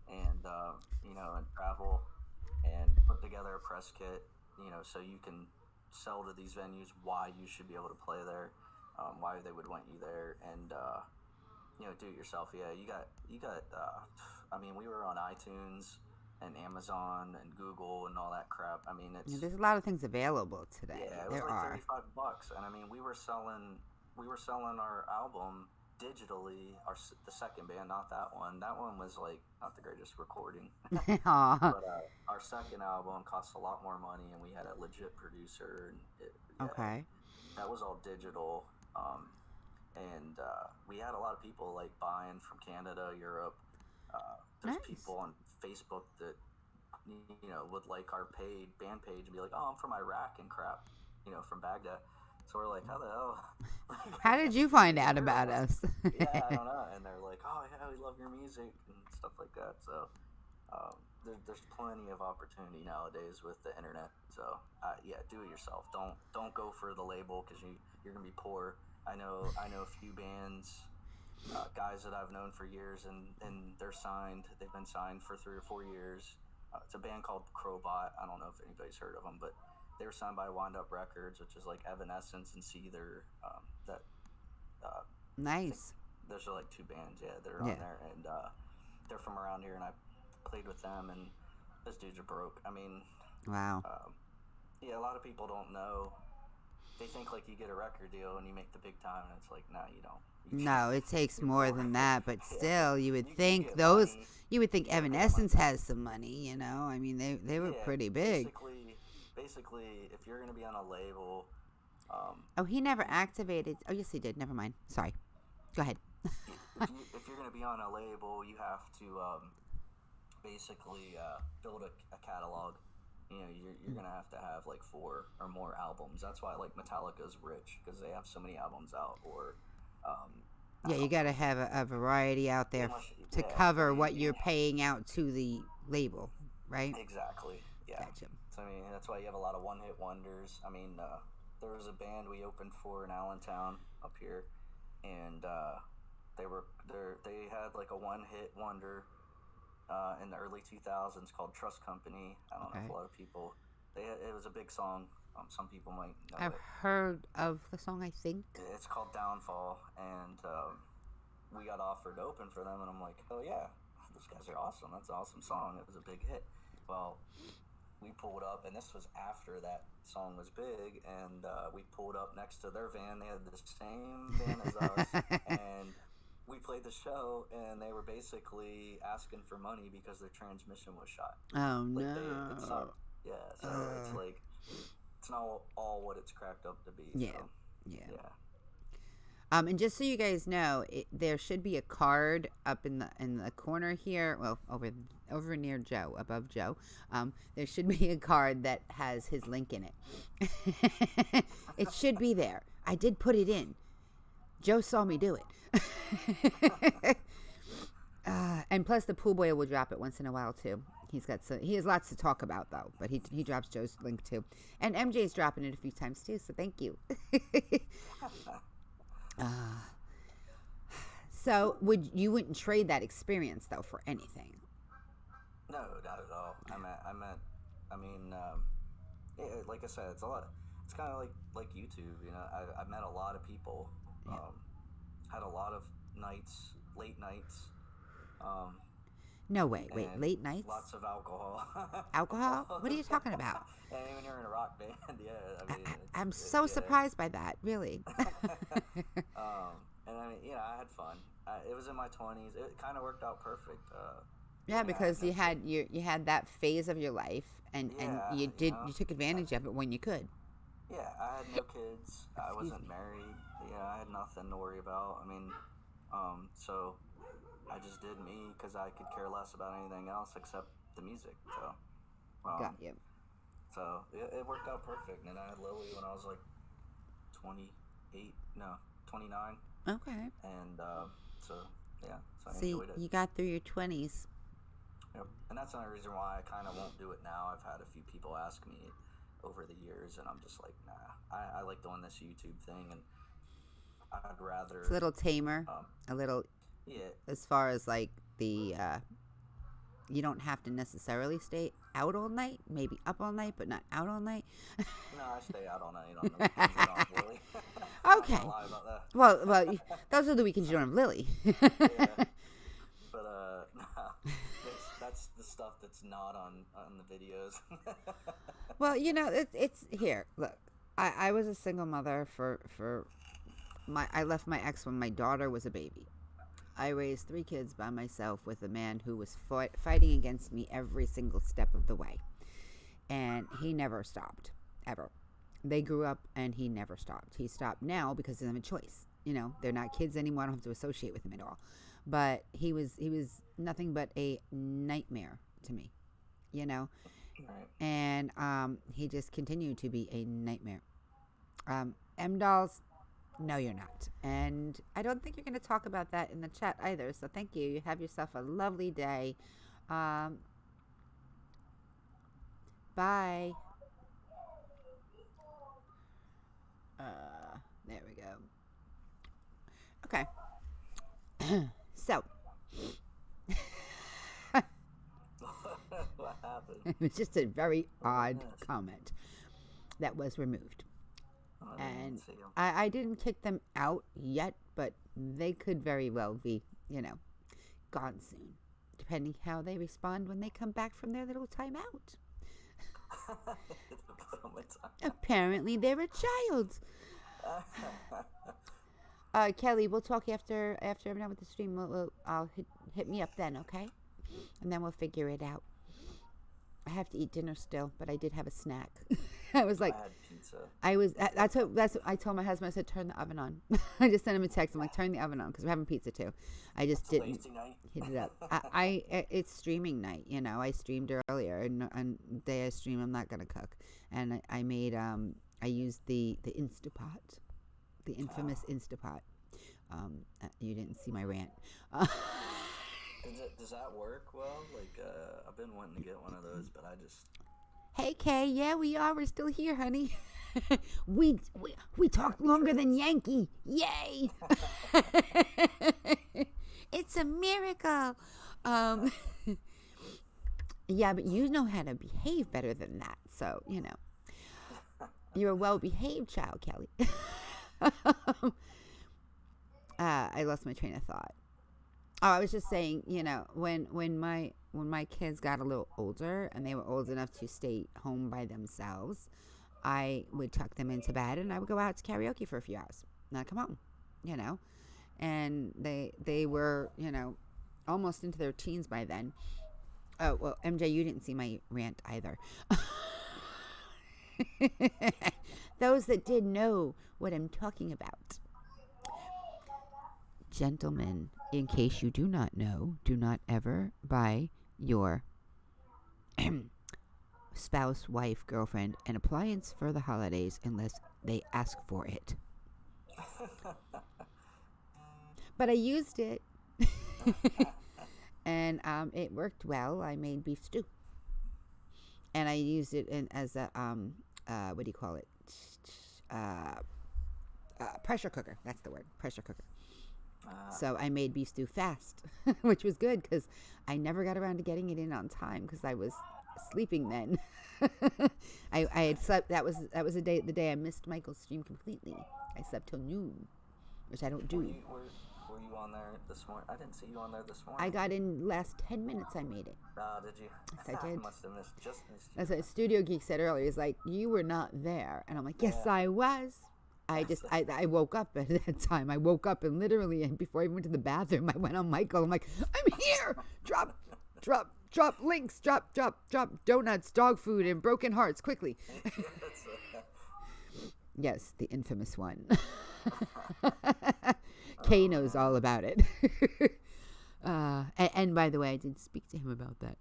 Speaker 2: and and travel, and put together a press kit. So you can sell to these venues why you should be able to play there, why they would want you there, and do it yourself. Yeah, you got. I mean, we were on iTunes and Amazon and Google and all that crap. I mean,
Speaker 1: there's a lot of things available today.
Speaker 2: Yeah, it was $35, and I mean, we were selling our album digitally. The second band, not that one. That one was not the greatest recording. But our second album cost a lot more money, and we had a legit producer. And that was all digital. And we had a lot of people buying from Canada, Europe. There's people on Facebook that would like our band page and be like, "Oh, I'm from Iraq and crap," from Baghdad. So we're like, "How the hell?
Speaker 1: How did you find out about us?"
Speaker 2: Yeah, I don't know. And they're like, "Oh yeah, we love your music and stuff like that." So there's plenty of opportunity nowadays with the internet. So do it yourself. Don't go for the label because you're gonna be poor. I know a few bands, guys that I've known for years, and they're signed. They've been signed for 3 or 4 years. It's a band called Crowbot. I don't know if anybody's heard of them, but they were signed by Wind Up Records, which is Evanescence and Seether.
Speaker 1: Nice.
Speaker 2: There's 2 bands, that are on there, and they're from around here, and I played with them, and those dudes are broke. I mean,
Speaker 1: wow.
Speaker 2: A lot of people don't know. They think you get a record deal and you make the big time, and it's no, you don't.
Speaker 1: No, it takes more than that, but still, you would think you would think Evanescence has some money, I mean, they were pretty big.
Speaker 2: Basically, if you're going to be on a label...
Speaker 1: he never activated... Oh, yes, he did. Never mind. Sorry. Go ahead.
Speaker 2: if you're going to be on a label, you have to basically build a catalog. You're going to have 4 or more albums. That's why Metallica's rich, because they have so many albums out. Or
Speaker 1: you got to have a variety out there to cover what you're paying out to the label, right?
Speaker 2: Exactly. Yeah.
Speaker 1: Gotcha.
Speaker 2: So I mean, that's why you have a lot of one-hit wonders. I mean, there was a band we opened for in Allentown up here, and they had a one-hit wonder in the early 2000s called Trust Company. I don't know if a lot of people. It was a big song. Some people might know
Speaker 1: I've heard of the song, I think.
Speaker 2: It's called Downfall, and we got offered to open for them, and I'm like, oh yeah, those guys are awesome. That's an awesome song. It was a big hit. Well, we pulled up, and this was after that song was big, and we pulled up next to their van. They had the same van as us, and we played the show, and they were basically asking for money because their transmission was shot.
Speaker 1: Oh, no.
Speaker 2: It sucked. Yeah, so it's not all what it's cracked up to be.
Speaker 1: Yeah.
Speaker 2: So,
Speaker 1: Yeah.
Speaker 2: Yeah.
Speaker 1: And just so you guys know, there should be a card up in the corner here. Well, over near Joe, above Joe. There should be a card that has his link in it. It should be there. I did put it in. Joe saw me do it. And plus, the pool boy will drop it once in a while too. He has lots to talk about though, but he drops Joe's link too, and MJ's dropping it a few times too. So thank you. So you wouldn't trade that experience though for anything?
Speaker 2: No, not at all. I mean, like I said, it's a lot. It's kind of like YouTube. You know, I met a lot of people.
Speaker 1: Yeah.
Speaker 2: Had a lot of nights, late nights.
Speaker 1: No way. Wait, late nights?
Speaker 2: Lots of alcohol.
Speaker 1: Alcohol? What are you talking about?
Speaker 2: And when you're in a rock band, yeah. I mean,
Speaker 1: I'm so surprised by that, really.
Speaker 2: And I mean, I had fun. It was in my 20s. It kind of worked out perfect.
Speaker 1: Yeah, because you had that phase of your life, and you took advantage of it when you could.
Speaker 2: Yeah, I had no kids. I wasn't married. Yeah, I had nothing to worry about. I mean, so I just did me because I could care less about anything else except the music. So,
Speaker 1: got you.
Speaker 2: So it worked out perfect, and I had Lily when I was like 29.
Speaker 1: Okay.
Speaker 2: And so I
Speaker 1: See,
Speaker 2: enjoyed it.
Speaker 1: you got through your 20s.
Speaker 2: Yep. And that's another reason why I kind of won't do it now. I've had a few people ask me over the years, and I'm just like, nah. I like doing this YouTube thing, and I'd rather...
Speaker 1: It's a little tamer. A little...
Speaker 2: Yeah.
Speaker 1: As far as, like, the... you don't have to necessarily stay out all night. Maybe up all night, but not out all night.
Speaker 2: No, I stay out all night on the weekends. You don't have Lily.
Speaker 1: Okay.
Speaker 2: I'm not lie about that.
Speaker 1: Well, those are the weekends you don't have Lily.
Speaker 2: Yeah. But, nah, that's the stuff that's not on the videos.
Speaker 1: Well, it's here. Look, I was a single mother for I left my ex when my daughter was a baby. I raised 3 kids by myself with a man who was fighting against me every single step of the way. And he never stopped, ever. They grew up and he never stopped. He stopped now because he doesn't have a choice. They're not kids anymore. I don't have to associate with him at all. But he was nothing but a nightmare to me, Right. And he just continued to be a nightmare. M-Dolls, no, you're not. And I don't think you're going to talk about that in the chat either. So thank you. You have yourself a lovely day. Bye. There we go. Okay. So.
Speaker 2: What happened?
Speaker 1: It was just a very odd comment that was removed. And I didn't kick them out yet, but they could very well be, gone soon, depending how they respond when they come back from their little timeout. Apparently, they're a child. Kelly, we'll talk after I'm done with the stream. I'll hit me up then, okay? And then we'll figure it out. I have to eat dinner still, but I did have a snack. I was like, I had pizza. That's what I told my husband. I said, turn the oven on. I just sent him a text. I'm like, turn the oven on because we're having pizza too. I just didn't hit it up. It's streaming night. I streamed earlier, and the day I stream, I'm not gonna cook. And I made I used the Instapot, the infamous Instapot. You didn't see my rant.
Speaker 2: Does that work well? Like, I've been wanting to get one of those, but I just...
Speaker 1: Hey, Kay. Yeah, we are. We're still here, honey. we talked longer than Yankee. Yay! It's a miracle. Yeah, but you know how to behave better than that. So, you're a well-behaved child, Kelly. I lost my train of thought. Oh, I was just saying, when my kids got a little older and they were old enough to stay home by themselves, I would tuck them into bed and I would go out to karaoke for a few hours. And I'd come home, And they were, almost into their teens by then. Oh, well, MJ, you didn't see my rant either. those that did know what I'm talking about. Gentlemen, in case you do not know, do not ever buy your spouse, wife, girlfriend an appliance for the holidays unless they ask for it. But I used it. And it worked well. I made beef stew. And I used it as a, what do you call it? Pressure cooker. That's the word. Pressure cooker. So I made beef stew fast, which was good because I never got around to getting it in on time because I was sleeping then. I had slept. That was the day I missed Michael's stream completely. I slept till noon, which I don't do.
Speaker 2: Were you on there this morning? I didn't see you on there this morning.
Speaker 1: I got in last 10 minutes. I made it.
Speaker 2: Did you?
Speaker 1: Yes, I did.
Speaker 2: I must have missed you.
Speaker 1: That's what Studio Geek said earlier. He's like, you were not there. And I'm like, yes, I was. I woke up at that time. I woke up and literally, and before I even went to the bathroom, I went on Michael. I'm like, I'm here. Drop links. Drop donuts, dog food, and broken hearts quickly. Yes, the infamous one. Kay knows all about it. And by the way, I did speak to him about that.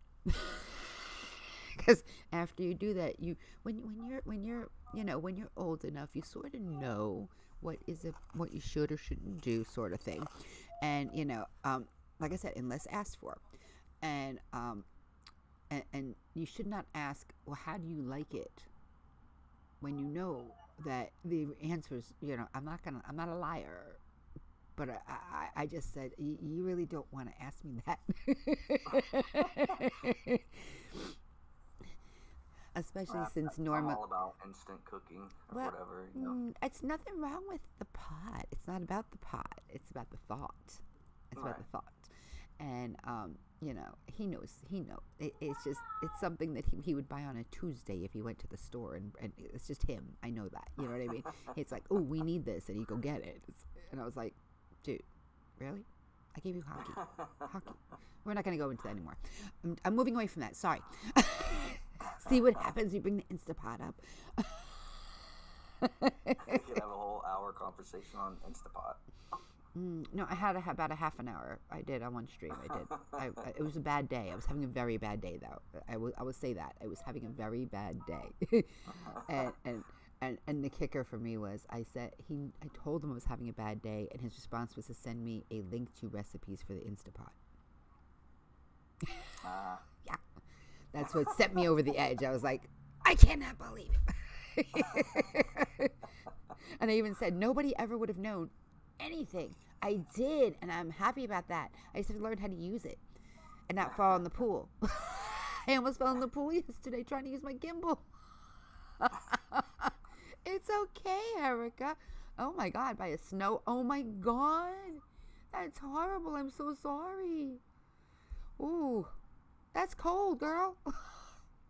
Speaker 1: Because after you do that, when you're old enough, you sort of know what you should or shouldn't do, sort of thing. And like I said, unless asked for, and you should not ask, well, how do you like it? When you know that the answer is, I'm not a liar. But I just said, you really don't want to ask me that. Especially since Norma...
Speaker 2: I'm all about instant cooking or whatever.
Speaker 1: It's nothing wrong with the pot. It's not about the pot. It's about the thought. It's about the thought. And, he knows. It's something that he would buy on a Tuesday if he went to the store. And it's just him. I know that. You know what I mean? It's like, oh, we need this. And he'd go get it. And I was like, dude, really? I gave you hockey. We're not going to go into that anymore. I'm moving away from that. Sorry. See what happens? You bring the Instapot up.
Speaker 2: We could have a whole hour conversation on Instapot.
Speaker 1: No, I had about a half an hour. I did on one stream. I did. It was a bad day. I was having a very bad day, though. I will say that. I was having a very bad day. And the kicker for me was I told him I was having a bad day, and his response was to send me a link to recipes for the Instapot. Yeah. That's what set me over the edge. I was like, I cannot believe it. And I even said, nobody ever would have known anything. I did, and I'm happy about that. I just have to learn how to use it and not fall in the pool. I almost fell in the pool yesterday trying to use my gimbal. It's okay, Erica. Oh my God, by a snow. Oh my God. That's horrible. I'm so sorry. Ooh, that's cold, girl.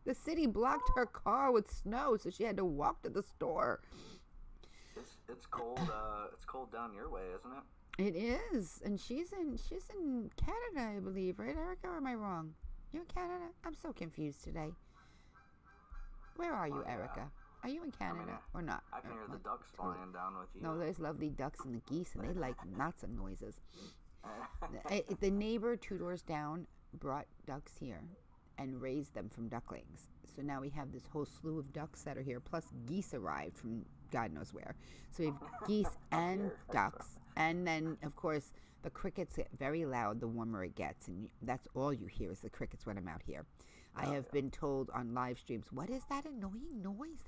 Speaker 1: The city blocked her car with snow, so she had to walk to the store.
Speaker 2: It's cold. It's cold down your way, isn't it?
Speaker 1: It is, and she's in Canada, I believe, right, Erica? Or am I wrong? You in Canada? I'm so confused today. Where are you, Erica? Are you in Canada or not?
Speaker 2: I can hear the ducks flying down with you.
Speaker 1: No, there's lovely ducks and the geese, and they like lots of noises. The neighbor 2 doors down brought ducks here and raised them from ducklings. So now we have this whole slew of ducks that are here, plus geese arrived from God knows where. So we have geese and ducks. And then, of course, the crickets get very loud the warmer it gets. And that's all you hear is the crickets when I'm out here. I have been told on live streams, what is that annoying noise?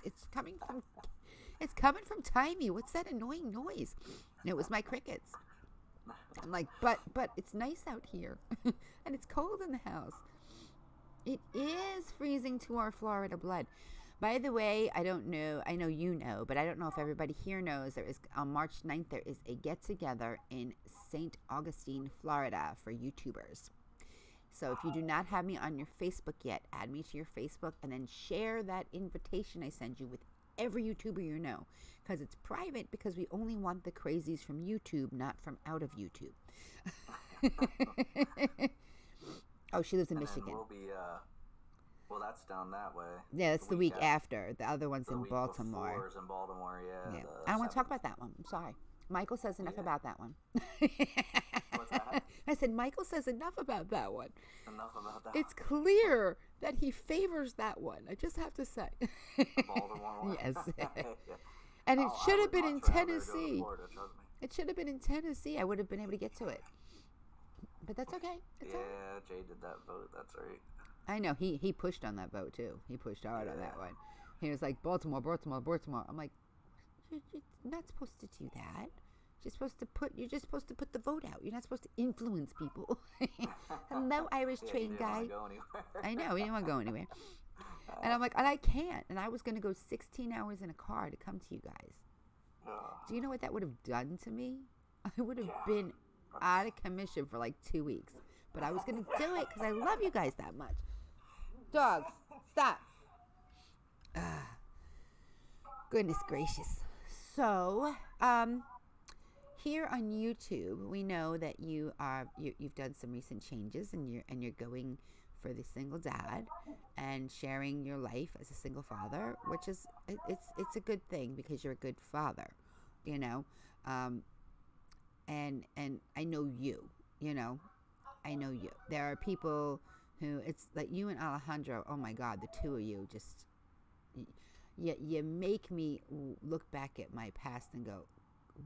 Speaker 1: It's coming from Timey. What's that annoying noise? And it was my crickets. I'm like, but it's nice out here. And it's cold in the house. It is freezing to our Florida blood. By the way, I don't know, I know you know, but I don't know if everybody here knows, there is, on March 9th, there is a get-together in St. Augustine, Florida for YouTubers. So if you do not have me on your Facebook yet, add me to your Facebook and then share that invitation I send you with every YouTuber you know. Because it's private, because we only want the crazies from YouTube, not from out of YouTube. Oh, she lives in Michigan.
Speaker 2: Well, that's down that way.
Speaker 1: Yeah, that's the week after. The other one's
Speaker 2: the
Speaker 1: in
Speaker 2: week
Speaker 1: Baltimore.
Speaker 2: Before is in Baltimore, yeah.
Speaker 1: I don't want to talk about that one. I'm sorry. Michael says enough about that one.
Speaker 2: What's that?
Speaker 1: I said, Michael says enough about that one.
Speaker 2: Enough about that.
Speaker 1: It's clear that he favors that one. I just have to say.
Speaker 2: The Baltimore one?
Speaker 1: Yes. And it should have been in Tennessee.
Speaker 2: Florida, trust me.
Speaker 1: It should have been in Tennessee. I would have been able to get to it. But that's okay. It's all right.
Speaker 2: Jay did that vote. That's right.
Speaker 1: I know. He pushed on that vote, too. He pushed hard on that one. He was like, Baltimore, Baltimore, Baltimore. I'm like, you're not supposed to do that. You're just supposed to put the vote out. You're not supposed to influence people. Hello, Irish train guy. I know, he didn't want to go anywhere. And I'm like, and I can't. And I was going to go 16 hours in a car to come to you guys. Do you know what that would have done to me? I would have been out of commission for like 2 weeks. But I was going to do it because I love you guys that much. Dogs, stop. Goodness gracious. So, here on YouTube, we know that you've done some recent changes, and you're going for the single dad and sharing your life as a single father, which is it's a good thing because you're a good father, you know. And I know you, I know you. There are people who, it's like you and Alejandro. Oh my God, the two of you just. You make me look back at my past and go,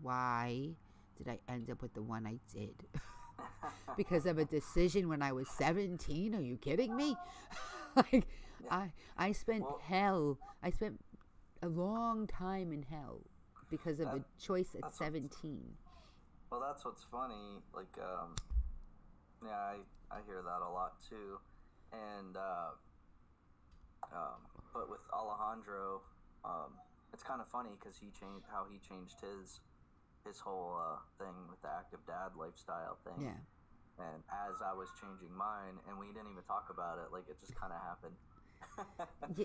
Speaker 1: why did I end up with the one I did? Because of a decision when I was 17? Are you kidding me? Like, I spent hell. I spent a long time in hell because of a choice at 17.
Speaker 2: Well, that's what's funny. Like, I hear that a lot too. And, but with Alejandro, it's kind of funny because he changed his whole thing with the active dad lifestyle thing. Yeah. And as I was changing mine, and we didn't even talk about it, like it just kind of happened.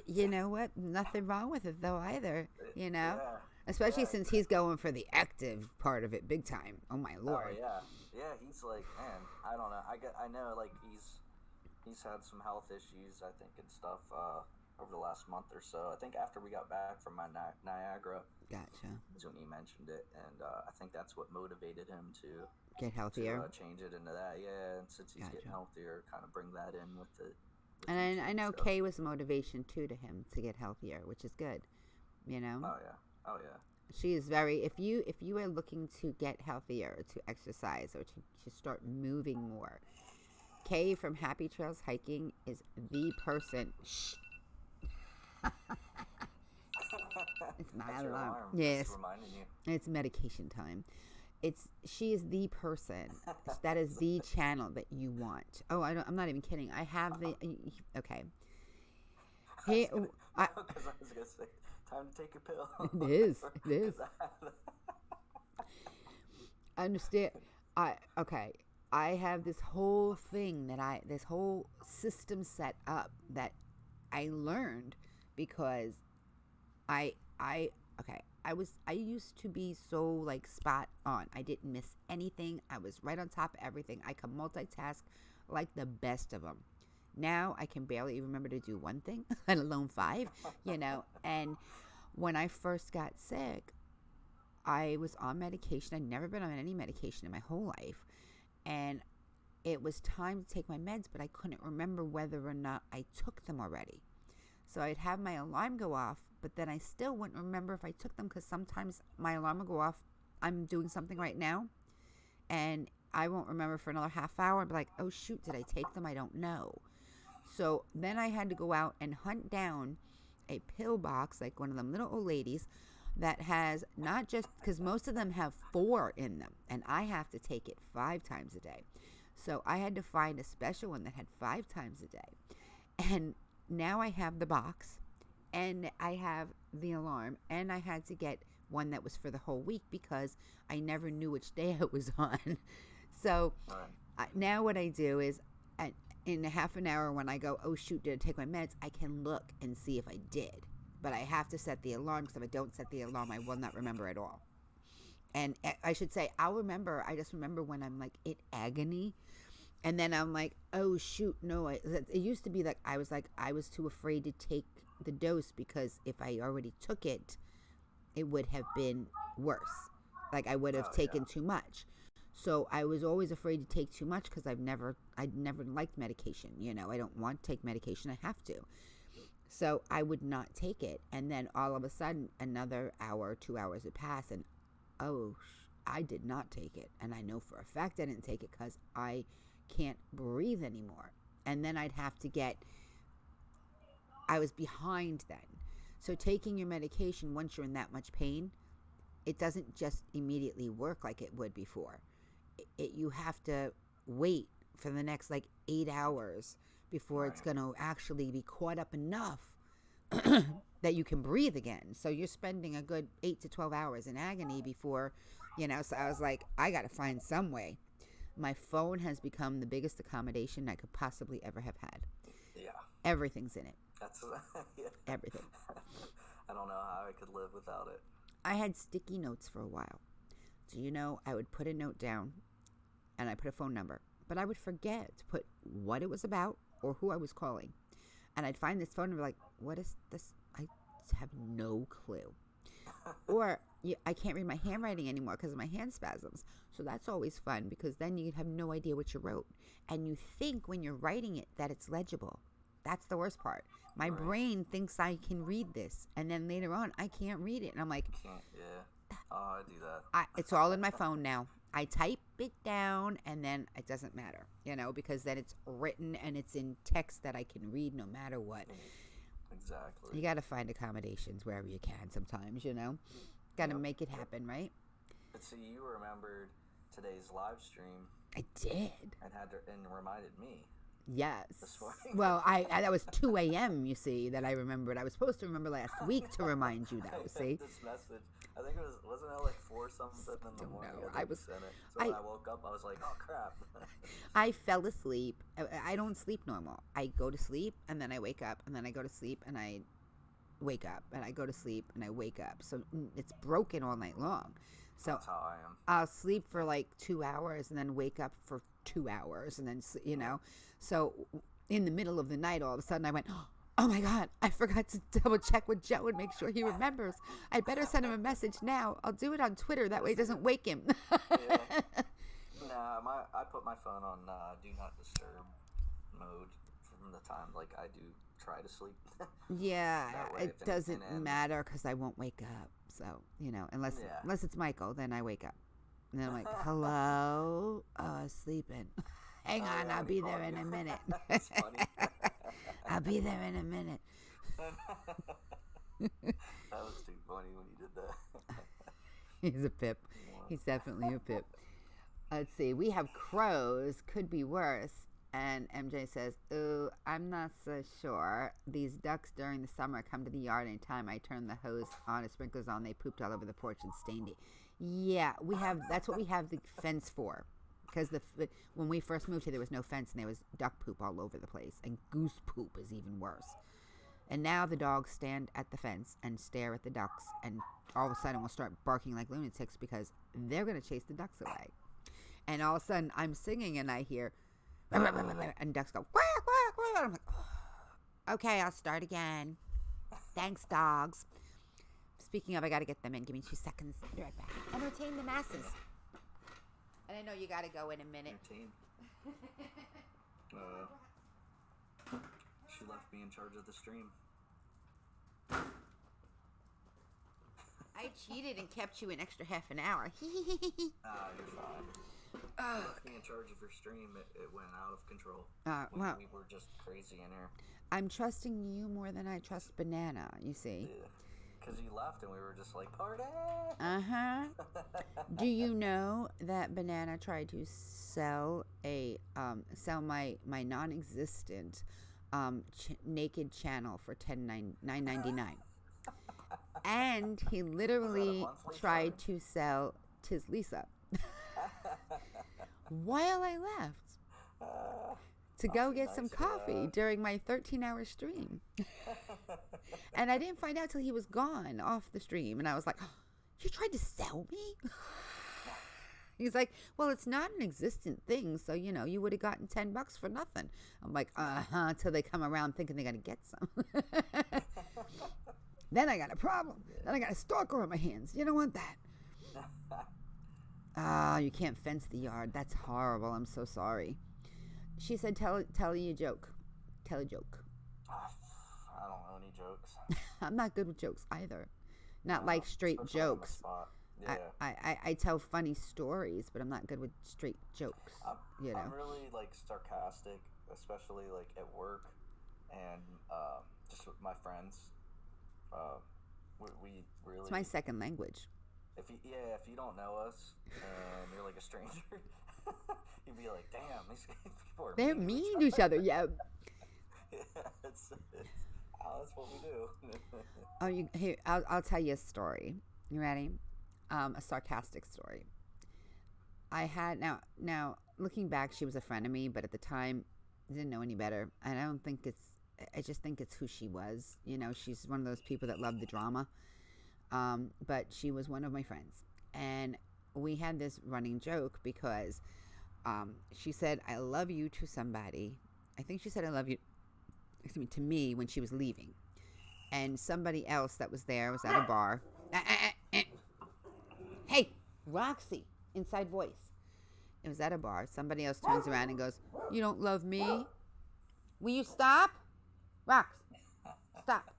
Speaker 1: You know what? Nothing wrong with it though either. Yeah. Especially since he's going for the active part of it big time. Oh my Lord.
Speaker 2: Oh yeah. He's like, man, I don't know. I know like he's had some health issues, I think, and stuff. Over the last month or so. I think after we got back from my Niagara.
Speaker 1: Gotcha.
Speaker 2: Is when he mentioned it. And I think that's what motivated him to
Speaker 1: get healthier.
Speaker 2: To change it into that. Yeah, and since he's getting healthier, kind of bring that in with it.
Speaker 1: And I know Kay was motivation too to him to get healthier, which is good. You know?
Speaker 2: Oh yeah.
Speaker 1: She is very, if you are looking to get healthier, or to exercise, or to start moving more, Kay from Happy Trails Hiking is the person. Shh. It's my alarm. Yes, it's medication time. She is the person. That is the channel that you want. Oh, I'm not even kidding. I have the. Okay. Hey,
Speaker 2: I was gonna say, time to take a pill.
Speaker 1: It is. It is. I understand. I have this whole thing this whole system set up that I learned because I used to be so like spot on. I didn't miss anything. I was right on top of everything. I could multitask like the best of them. Now I can barely remember to do one thing, let alone 5, And when I first got sick, I was on medication. I'd never been on any medication in my whole life. And it was time to take my meds, but I couldn't remember whether or not I took them already. So I'd have my alarm go off, but then I still wouldn't remember if I took them because sometimes my alarm will go off. I'm doing something right now, and I won't remember for another half hour. I'd be like, oh, shoot, did I take them? I don't know. So then I had to go out and hunt down a pill box, like one of them little old ladies, that has not just, because most of them have 4 in them, and I have to take it 5 times a day. So I had to find a special one that had 5 times a day. And now I have the box, and I have the alarm, and I had to get one that was for the whole week because I never knew which day I was on. So now what I do is in a half an hour when I go, oh shoot, did I take my meds? I can look and see if I did. But I have to set the alarm because if I don't set the alarm, I will not remember at all. And I should say, I'll remember. I just remember when I'm like in agony And then I'm like, oh shoot, no. It used to be like I was too afraid to take the dose because if I already took it, it would have been worse. Like I would have taken too much. So I was always afraid to take too much because I'd never liked medication. You know, I don't want to take medication. I have to. So I would not take it. And then all of a sudden, another hour, 2 hours would pass. And, I did not take it. And I know for a fact I didn't take it because I can't breathe anymore. And then I'd have to I was behind then. So taking your medication, once you're in that much pain, it doesn't just immediately work like it would before. You have to wait for the next 8 hours before it's going to actually be caught up enough that you can breathe again. So you're spending a good 8 to 12 hours in agony before, so I was like, I got to find some way. My phone has become the biggest accommodation I could possibly ever have had.
Speaker 2: Yeah.
Speaker 1: Everything's in it.
Speaker 2: That's
Speaker 1: Everything.
Speaker 2: I don't know how I could live without it.
Speaker 1: I had sticky notes for a while. So, I would put a note down and I put a phone number, but I would forget to put what it was about or who I was calling. And I'd find this phone number like, what is this? I have no clue. Or I can't read my handwriting anymore because of my hand spasms. So that's always fun because then you have no idea what you wrote. And you think when you're writing it that it's legible. That's the worst part. My brain thinks I can read this. And then later on, I can't read it. And I'm like,
Speaker 2: yeah. Oh, I do that.
Speaker 1: It's all in my phone now. I type it down and then it doesn't matter, because then it's written and it's in text that I can read no matter what.
Speaker 2: Exactly.
Speaker 1: You got to find accommodations wherever you can sometimes, Got to make it happen, right?
Speaker 2: But see, you remembered today's live stream.
Speaker 1: I did.
Speaker 2: And reminded me.
Speaker 1: Yes.
Speaker 2: This morning.
Speaker 1: Well, I that was 2 a.m., you see, that I remembered. I was supposed to remember last week to remind you that, see?
Speaker 2: This message, I think wasn't it 4 something in the morning?
Speaker 1: I was,
Speaker 2: sent it. So when I woke up, I was like, oh crap.
Speaker 1: I fell asleep. I don't sleep normal. I go to sleep and then I wake up and then I go to sleep and I wake up and I go to sleep and I wake up. So it's broken all night long. So
Speaker 2: that's how I am.
Speaker 1: I'll sleep for 2 hours and then wake up for 2 hours and then, So in the middle of the night, all of a sudden I went, oh my God, I forgot to double check with Joe and make sure he remembers. I better send him a message now. I'll do it on Twitter. That way it doesn't wake him.
Speaker 2: Yeah. Nah, I put my phone on do not disturb mode from the time I do try to sleep.
Speaker 1: Yeah, it doesn't matter because I won't wake up. So, unless it's Michael, then I wake up. And then I'm like, hello? Oh, sleeping. Hang on, I'll be there in a minute.
Speaker 2: That's funny.
Speaker 1: I'll be there in a minute.
Speaker 2: That was too funny when you did that.
Speaker 1: He's a pip. He's definitely a pip. Let's see. We have crows. Could be worse. And MJ says, ooh, I'm not so sure. These ducks during the summer come to the yard anytime I turn the hose on and sprinklers on. They pooped all over the porch and stained it. Yeah, that's what we have the fence for. Because when we first moved here, there was no fence and there was duck poop all over the place. And goose poop is even worse. And now the dogs stand at the fence and stare at the ducks. And all of a sudden we'll start barking like lunatics because they're going to chase the ducks away. And all of a sudden I'm singing and I hear... and ducks go, quack, quack, quack. I'm like, oh, okay, I'll start again. Thanks, dogs. Speaking of, I got to get them in. Give me 2 seconds. Be right back. Entertain the masses. And I know you got to go in a minute.
Speaker 2: Entertain. She left me in charge of the stream.
Speaker 1: I cheated and kept you an extra half an hour.
Speaker 2: You're fine. You left me in charge of your stream. It went out of control. We were just crazy in here.
Speaker 1: I'm trusting you more than I trust Banana, you see.
Speaker 2: Yeah. Because you left and we were just like, party!
Speaker 1: Uh-huh. Do you know that Banana tried to sell my non-existent naked channel for $9.99? And he literally tried to sell Tis Lisa while I left to go get some coffee during my 13-hour stream. And I didn't find out till he was gone off the stream. And I was like, oh, you tried to sell me? He's like, well, it's not an existent thing, so, you would have gotten $10 for nothing. I'm like, until they come around thinking they're going to get some. Then I got a problem. Then I got a stalker on my hands. You don't want that. You can't fence the yard. That's horrible. I'm so sorry. She said, tell you a joke. Tell a joke.
Speaker 2: I don't know any jokes.
Speaker 1: I'm not good with jokes either. Not like straight jokes.
Speaker 2: Yeah.
Speaker 1: I tell funny stories, but I'm not good with straight jokes.
Speaker 2: I'm really like sarcastic, especially like at work and just with my friends. We really.
Speaker 1: It's my second language.
Speaker 2: If you don't know us and you're like a stranger, you'd be like, "Damn, these people are
Speaker 1: they're mean to each other." Yeah.
Speaker 2: That's what we do.
Speaker 1: Here, I'll tell you a story. You ready? A sarcastic story. I had now looking back, she was a friend of me, but at the time, I didn't know any better. And I just think it's who she was. She's one of those people that love the drama. But she was one of my friends, and we had this running joke because she said, "I love you" to somebody. I think she said, "I love you," to me when she was leaving, and somebody else that was there was at a bar. Hey, Roxy, inside voice. It was at a bar. Somebody else turns around and goes, "You don't love me? Will you stop? Rox, stop."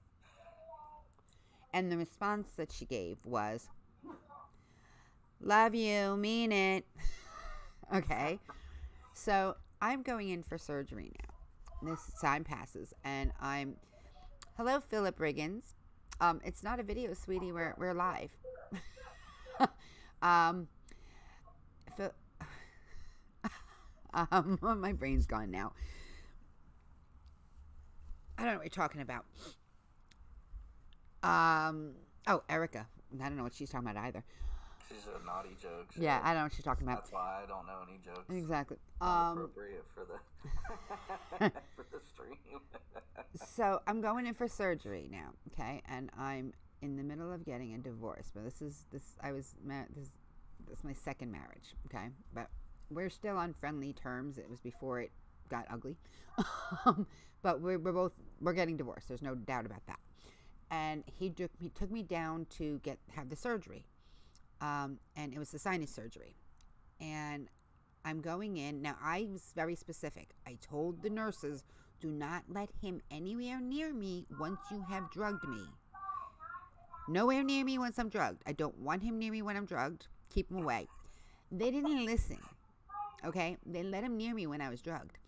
Speaker 1: And the response that she gave was, "Love you, mean it." Okay. So I'm going in for surgery now. This time passes, and hello, Philip Riggins. It's not a video, sweetie. We're live. My brain's gone now. I don't know what you're talking about. Erica. I don't know what she's talking about either.
Speaker 2: She's a naughty joke. So
Speaker 1: yeah, I don't know what she's talking about.
Speaker 2: That's why I don't know any jokes.
Speaker 1: Exactly.
Speaker 2: Not appropriate for the for the stream.
Speaker 1: So I'm going in for surgery now, okay? And I'm in the middle of getting a divorce. But this is my second marriage, okay? But we're still on friendly terms. It was before it got ugly. But we're getting divorced. There's no doubt about that. And he took me down to have the surgery. And it was the sinus surgery. And I'm going in. Now, I was very specific. I told the nurses, do not let him anywhere near me once you have drugged me. Nowhere near me once I'm drugged. I don't want him near me when I'm drugged. Keep him away. They didn't listen. Okay? They let him near me when I was drugged.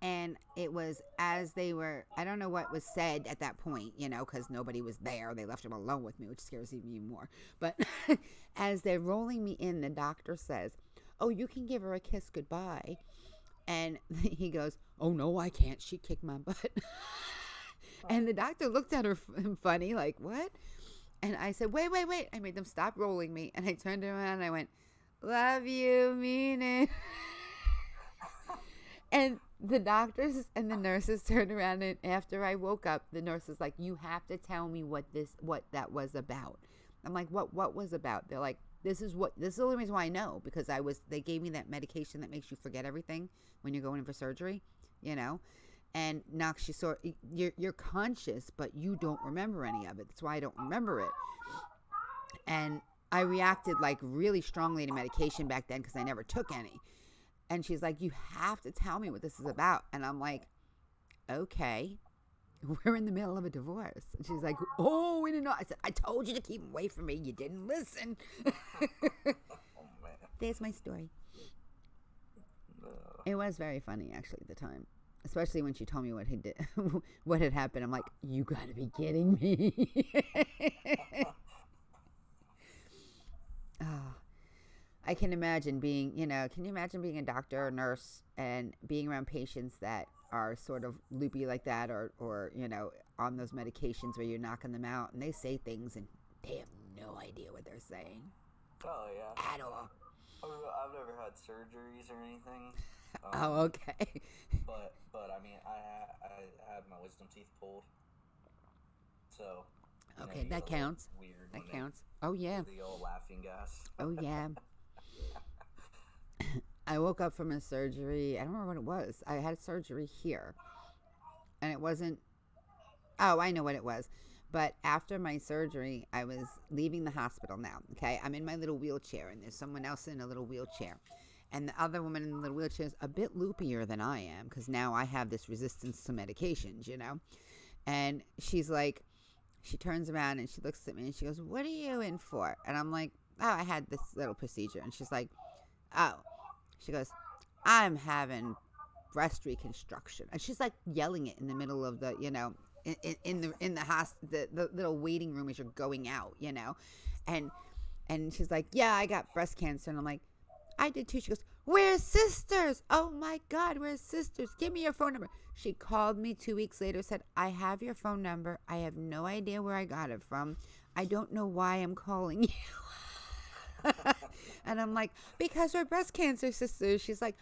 Speaker 1: And it was as they were, I don't know what was said at that point, because nobody was there. They left him alone with me, which scares me even more. But as they're rolling me in, the doctor says, "Oh, you can give her a kiss goodbye." And he goes, "Oh, no, I can't. She kicked my butt." And the doctor looked at her funny, like, "What?" And I said, wait. I made them stop rolling me. And I turned around and I went, "Love you, mean it." And the doctors and the nurses turned around, and after I woke up, the nurse was like, "You have to tell me what that was about." I'm like, what was about? They're like, this is the only reason why I know, because they gave me that medication that makes you forget everything when you're going in for surgery, and now you're conscious, but you don't remember any of it. That's why I don't remember it. And I reacted like really strongly to medication back then because I never took any. And she's like, "You have to tell me what this is about." And I'm like, "Okay, we're in the middle of a divorce." And she's like, "Oh, we didn't know." I said, "I told you to keep him away from me. You didn't listen."
Speaker 2: Oh, man.
Speaker 1: There's my story.
Speaker 2: No.
Speaker 1: It was very funny, actually, at the time. Especially when she told me what had happened. I'm like, "You gotta be kidding me." Oh. I can imagine being, can you imagine being a doctor or nurse and being around patients that are sort of loopy like that or on those medications where you're knocking them out and they say things and they have no idea what they're saying.
Speaker 2: Oh, yeah.
Speaker 1: At all.
Speaker 2: I've never had surgeries or anything.
Speaker 1: Oh, okay.
Speaker 2: But I mean, I had my wisdom teeth pulled. So.
Speaker 1: Okay, that counts.
Speaker 2: Weird.
Speaker 1: That counts. Oh, yeah.
Speaker 2: The old laughing gas.
Speaker 1: Oh, yeah. I woke up from a surgery. I don't remember what it was. I had surgery here. And it wasn't... Oh, I know what it was. But after my surgery, I was leaving the hospital now. Okay? I'm in my little wheelchair, and there's someone else in a little wheelchair. And the other woman in the little wheelchair is a bit loopier than I am, because now I have this resistance to medications, you know? And she's like, she turns around and she looks at me and she goes, "What are you in for?" And I'm like, "Oh, I had this little procedure." And she's like, "Oh." She goes, "I'm having breast reconstruction." And she's like yelling it in the middle of the, you know, in the little waiting room as you're going out, you know. And she's like, "Yeah, I got breast cancer." And I'm like, "I did too." She goes, "We're sisters. Oh my God, we're sisters. Give me your phone number." She called me 2 weeks later, said, "I have your phone number. I have no idea where I got it from. I don't know why I'm calling you." And I'm like, "Because we're breast cancer sisters." She's like,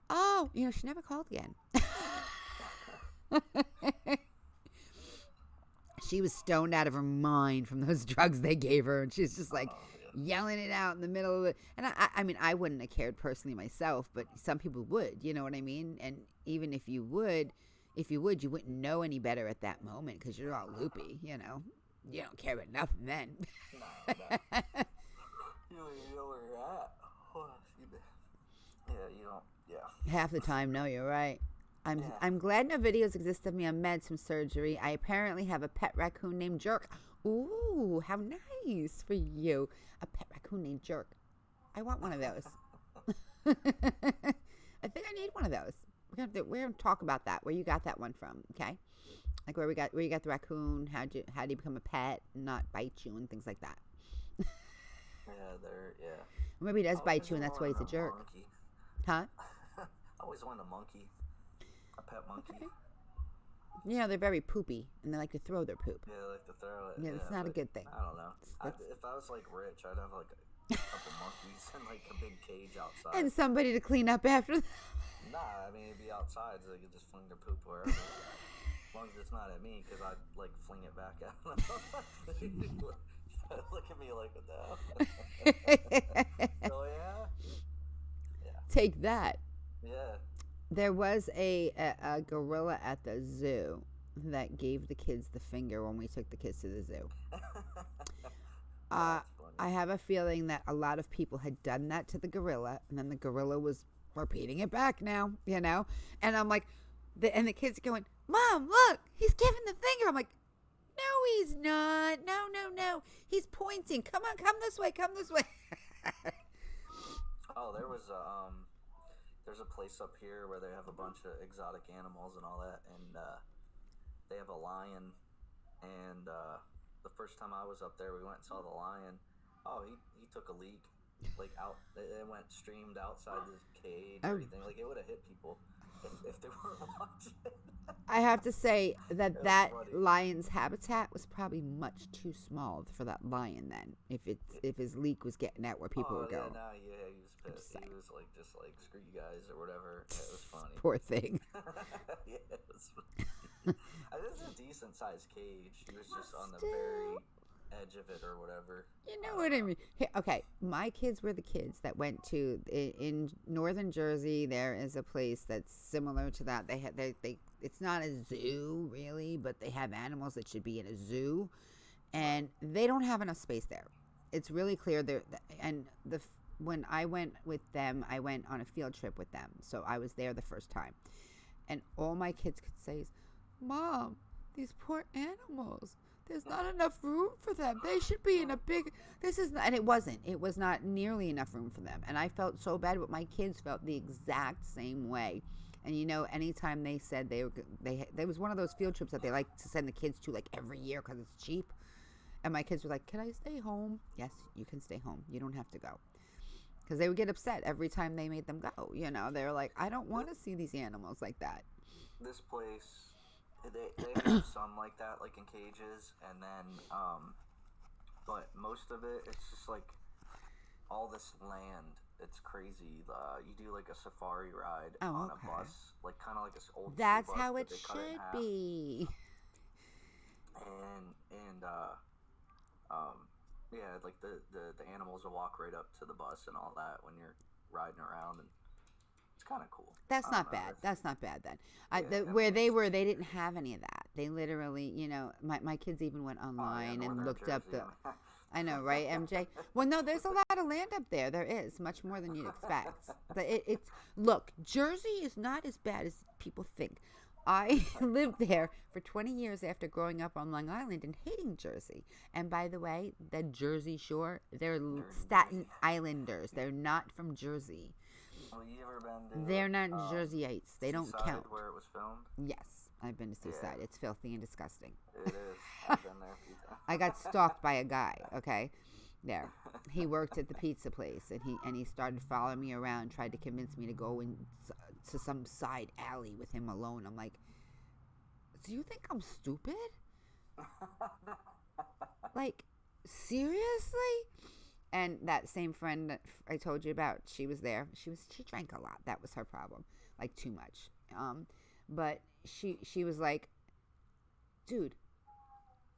Speaker 1: "Oh," you know, she never called again. She was stoned out of her mind from those drugs they gave her. And she's just like yelling it out in the middle of it. And I mean, I wouldn't have cared personally myself, but some people would, you know what I mean? And even if you would, you wouldn't know any better at that moment because you're all loopy, you know. You don't care about nothing then.
Speaker 2: No. You don't even know where you're at. Oh, yeah, you don't. Yeah.
Speaker 1: Half the time, no, you're right. I'm glad no videos exist of me on meds from surgery. I apparently have a pet raccoon named Jerk. Ooh, how nice for you. A pet raccoon named Jerk. I want one of those. I think I need one of those. We're gonna talk about that. Where you got that one from? Okay, like where you got the raccoon. How do you become a pet and not bite you and things like that?
Speaker 2: Yeah.
Speaker 1: Or maybe he does bite you and that's why he's a jerk.
Speaker 2: Monkey.
Speaker 1: Huh?
Speaker 2: I always wanted a monkey. A pet monkey.
Speaker 1: Okay. You know, they're very poopy and they like to throw their poop.
Speaker 2: Yeah, they like to throw it.
Speaker 1: Yeah, it's not a good thing.
Speaker 2: I don't know. If I was like rich, I'd have like a couple monkeys and like a big cage outside.
Speaker 1: And somebody to clean up after them.
Speaker 2: Nah, I mean, it'd be outside so they could just fling their poop wherever. As long as it's not at me, because I'd like fling it back at them. Look at me like, what the hell? Oh, yeah?
Speaker 1: Take that.
Speaker 2: Yeah.
Speaker 1: There was a gorilla at the zoo that gave the kids the finger when we took the kids to the zoo. I have a feeling that a lot of people had done that to the gorilla, and then the gorilla was repeating it back now, you know? And I'm like, and the kids are going, "Mom, look, he's giving the finger." I'm like, "No, he's not. No. He's pointing. Come on, come this way.
Speaker 2: Oh, there's a place up here where they have a bunch of exotic animals and all that, and they have a lion, and the first time I was up there, we went and saw the lion. Oh, he took a leak, like out, it went streamed outside the cage, everything, like it would have hit people if they weren't watching.
Speaker 1: I have to say that lion's habitat was probably much too small for that lion then, if his leak was getting out where people were going.
Speaker 2: He was pissed. He was like, just like, "Screw you guys," or whatever. It was funny.
Speaker 1: Poor thing.
Speaker 2: Yeah, it was funny. It was a decent sized cage. He was just on the very edge of it or whatever.
Speaker 1: You know what I mean? Hey, okay, my kids were the kids that went to in northern Jersey. There is a place that's similar to that. They it's not a zoo really, but they have animals that should be in a zoo, and they don't have enough space there. It's really clear there. And when I went with them, I went on a field trip with them, so I was there the first time, and all my kids could say is, "Mom, these poor animals. There's not enough room for them. They should be in a big." And it wasn't. It was not nearly enough room for them. And I felt so bad, but my kids felt the exact same way. And you know, anytime they said there was one of those field trips that they like to send the kids to like every year because it's cheap. And my kids were like, "Can I stay home?" "Yes, you can stay home. You don't have to go." Because they would get upset every time they made them go. You know, they were like, "I don't want to see these animals like that."
Speaker 2: This place, they have some like that, like in cages, and then, but most of it, it's just like all this land. It's crazy. You do like a safari ride on a bus, like kind of like this old.
Speaker 1: That's
Speaker 2: bus,
Speaker 1: how it should be.
Speaker 2: And yeah, like the animals will walk right up to the bus and all that when you're riding around, and kind of cool.
Speaker 1: That's not bad. That's not bad then. Where they were, they didn't have any of that. They literally, my kids even went online and looked up the. I know, right, MJ? Well, no, there's a lot of land up there. There is much more than you'd expect. Look, Jersey is not as bad as people think. I lived there for 20 years after growing up on Long Island and hating Jersey. And by the way, the Jersey Shore, they're Staten Islanders. They're not from Jersey.
Speaker 2: Well, you ever been to,
Speaker 1: they're not Jerseyites. They don't count.
Speaker 2: Where it was filmed?
Speaker 1: Yes, I've been to Seaside. Yeah. It's filthy and disgusting.
Speaker 2: It is. I've been there a few times.
Speaker 1: I got stalked by a guy, okay? There. He worked at the pizza place, and he started following me around, tried to convince me to go to some side alley with him alone. I'm like, do you think I'm stupid? Like, seriously? And that same friend that I told you about, she was there. She drank a lot. That was her problem, like too much. But she was like, dude,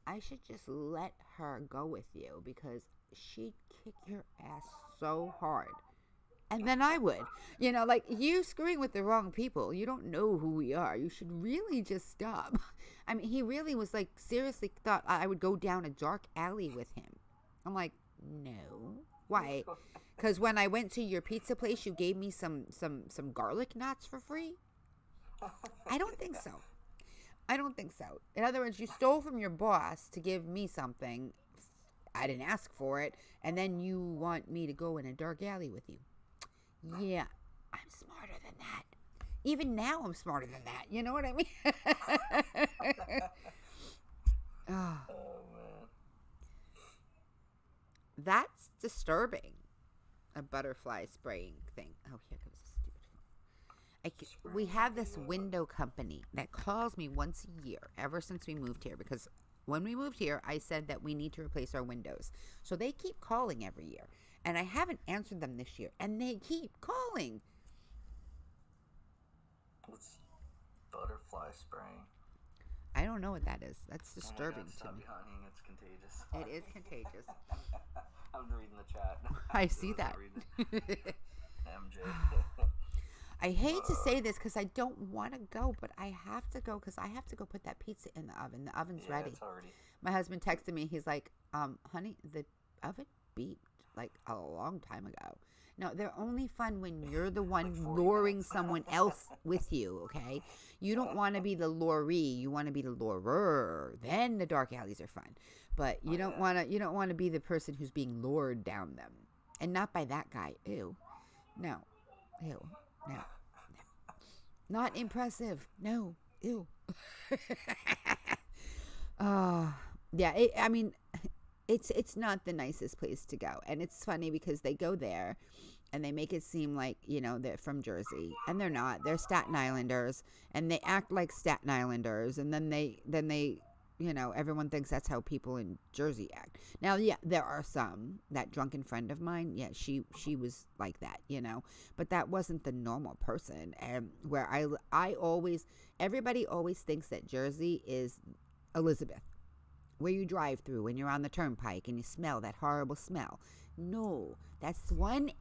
Speaker 1: I should just let her go with you because she'd kick your ass so hard. And then I would. Like, you screwing with the wrong people. You don't know who we are. You should really just stop. I mean, he really was like, seriously thought I would go down a dark alley with him. I'm like, no. Why? Because when I went to your pizza place, you gave me some garlic knots for free? I don't think so. In other words, you stole from your boss to give me something. I didn't ask for it. And then you want me to go in a dark alley with you. Yeah, I'm smarter than that. Even now, I'm smarter than that. You know what I mean? Oh, man. That's disturbing. A butterfly spraying thing. Oh, here comes a stupid phone. We have this window company that calls me once a year ever since we moved here, because when we moved here, I said that we need to replace our windows. So they keep calling every year. And I haven't answered them this year. And they keep calling.
Speaker 2: What's butterfly spraying?
Speaker 1: I don't know what that is. That's disturbing to me.
Speaker 2: Hunting. It's contagious.
Speaker 1: It is contagious.
Speaker 2: I'm reading the chat.
Speaker 1: I see that.
Speaker 2: MJ.
Speaker 1: I hate to say this because I don't want to go, but I have to go because I have to go put that pizza in the oven. The oven's ready.
Speaker 2: It's already...
Speaker 1: My husband texted me. He's like, honey, the oven beeped like a long time ago. No, they're only fun when you're the one luring someone else with you, okay? You don't want to be the luree. You want to be the lurer. Then the dark alleys are fun. But you don't want to be the person who's being lured down them. And not by that guy. Ew. No. Ew. No. Not impressive. No. Ew. Yeah, it's not the nicest place to go. And it's funny because they go there and they make it seem like, they're from Jersey, and they're not. They're Staten Islanders, and they act like Staten Islanders, and then they everyone thinks that's how people in Jersey act. Now, yeah, there are some. That drunken friend of mine, yeah, she was like that, but that wasn't the normal person. And where everybody always thinks that Jersey is Elizabeth, where you drive through when you're on the turnpike and you smell that horrible smell. No, that's one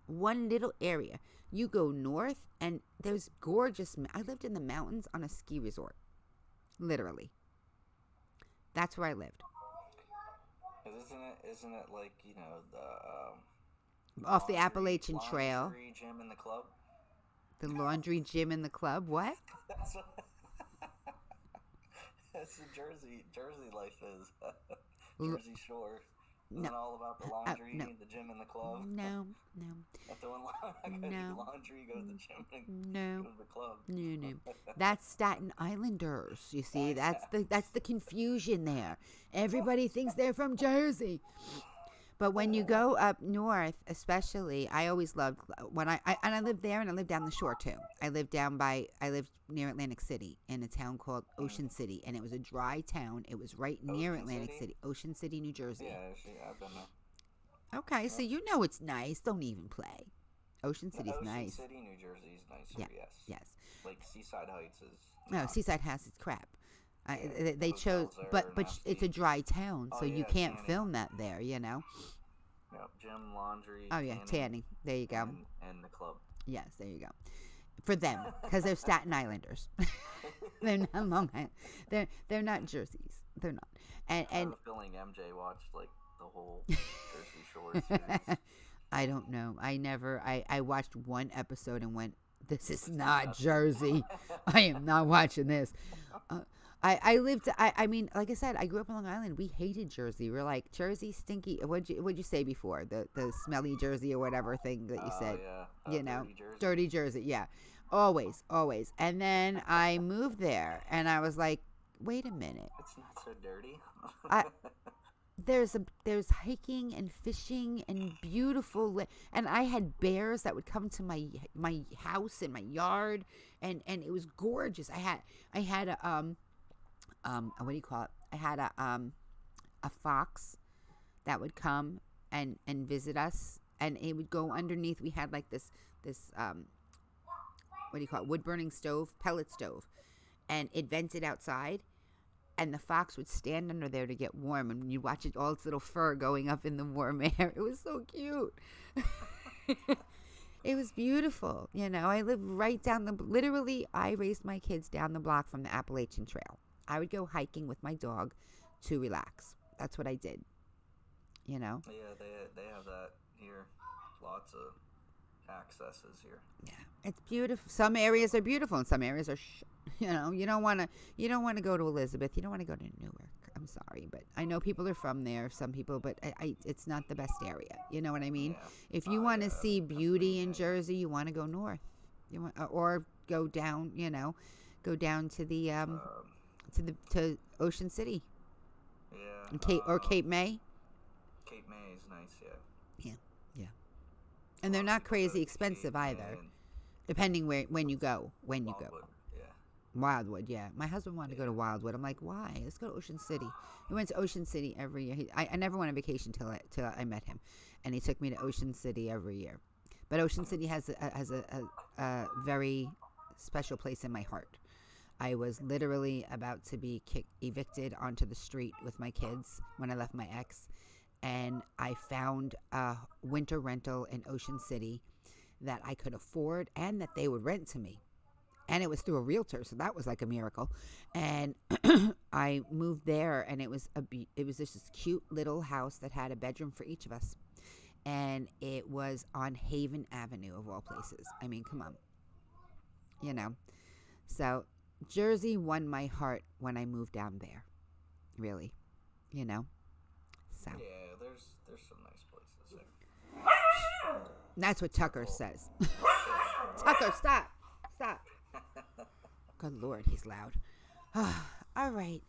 Speaker 1: little area. You go north and there's gorgeous. I lived in the mountains on a ski resort, literally. That's where I lived.
Speaker 2: Isn't it like, the
Speaker 1: off the Appalachian Trail?
Speaker 2: Laundry gym in the club.
Speaker 1: The laundry gym in the club. What?
Speaker 2: That's the Jersey life is. Jersey Shore. Isn't it all about the laundry,
Speaker 1: no.
Speaker 2: The gym, and the club?
Speaker 1: No.
Speaker 2: Not doing laundry, go to the gym, and go to the club.
Speaker 1: No. That's Staten Islanders. You see, that's the confusion there. Everybody thinks they're from Jersey. But when you go up north, especially, I always loved when I lived there, and I lived down the shore too. I lived near Atlantic City in a town called Ocean City, and it was a dry town. It was right near Atlantic City, Ocean City, New Jersey.
Speaker 2: Yeah, I've been there.
Speaker 1: Okay, so you know it's nice. Don't even play. Ocean City's nice.
Speaker 2: Ocean City, New Jersey is nicer.
Speaker 1: Yeah, yes.
Speaker 2: Like Seaside Heights is.
Speaker 1: No, Seaside has its crap. They chose, but it's a dry town, so you can't film that there.
Speaker 2: Yep, gym, laundry.
Speaker 1: Oh yeah, tanning. There you go.
Speaker 2: And the club.
Speaker 1: Yes, there you go. For them, because they're Staten Islanders. They're not Long Island. They're not Jerseys. They're not. And
Speaker 2: I have a feeling MJ watched like the whole Jersey Shore series.
Speaker 1: I don't know. I watched one episode and went, this is not Jersey. I am not watching this. I mean, like I said, I grew up in Long Island. We hated Jersey. We're like, Jersey, stinky. What'd you say before? The smelly Jersey or whatever thing that you said.
Speaker 2: Yeah.
Speaker 1: Dirty Jersey. Yeah. Always. And then I moved there and I was like, wait a minute.
Speaker 2: It's not so dirty.
Speaker 1: There's hiking and fishing and beautiful and I had bears that would come to my house and my yard and it was gorgeous. I had a what do you call it? I had a fox that would come and visit us and it would go underneath. We had like this what do you call it? Wood burning stove, pellet stove, and it vented outside. And the fox would stand under there to get warm. And you'd watch all its little fur going up in the warm air. It was so cute. It was beautiful. You know, I lived right down literally, I raised my kids down the block from the Appalachian Trail. I would go hiking with my dog to relax. That's what I did. You know?
Speaker 2: Yeah, they have that here. Lots of accesses here.
Speaker 1: Yeah, it's beautiful. Some areas are beautiful and some areas are you know, you don't want to go to Elizabeth. You don't want to go to Newark. I'm sorry, but I know people are from there, some people, but it's not the best area. You know what I mean? Yeah. If you want to see beauty in Jersey, you want to go north. You want, or go down, you know, go down to the to Ocean City.
Speaker 2: Yeah.
Speaker 1: And Cape May.
Speaker 2: Cape May is nice, yeah.
Speaker 1: And they're not crazy expensive either, depending when you go. Wildwood, yeah. My husband wanted to go to Wildwood. I'm like, why? Let's go to Ocean City. We went to Ocean City every year. I never went on vacation till I met him, and he took me to Ocean City every year. But Ocean City has a very special place in my heart. I was literally about to be evicted onto the street with my kids when I left my ex, and I found a winter rental in Ocean City that I could afford and that they would rent to me. And it was through a realtor, so that was like a miracle. And I moved there, and it was just this cute little house that had a bedroom for each of us. And it was on Haven Avenue, of all places. I mean, come on. You know. So Jersey won my heart when I moved down there. Really. You know. So.
Speaker 2: Yeah, there's some nice places there.
Speaker 1: That's what Tucker says. Tucker, stop. Good Lord, he's loud. All right.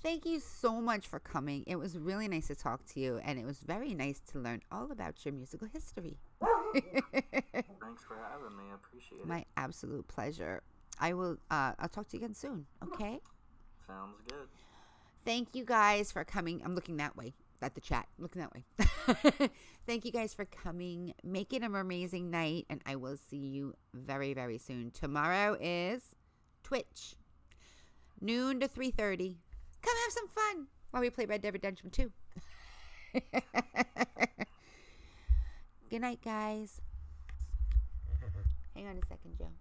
Speaker 1: Thank you so much for coming. It was really nice to talk to you, and it was very nice to learn all about your musical history.
Speaker 2: Thanks for having me. I appreciate it.
Speaker 1: My absolute pleasure. I'll talk to you again soon, okay?
Speaker 2: Sounds good.
Speaker 1: Thank you guys for coming. I'm looking that way. At the chat. Looking that way. Thank you guys for coming. Make it a MerMazing night, and I will see you very, very soon. Tomorrow is Twitch. Noon to 3:30. Come have some fun while we play Red Dead Redemption 2. Good night, guys. Hang on a second, Joe.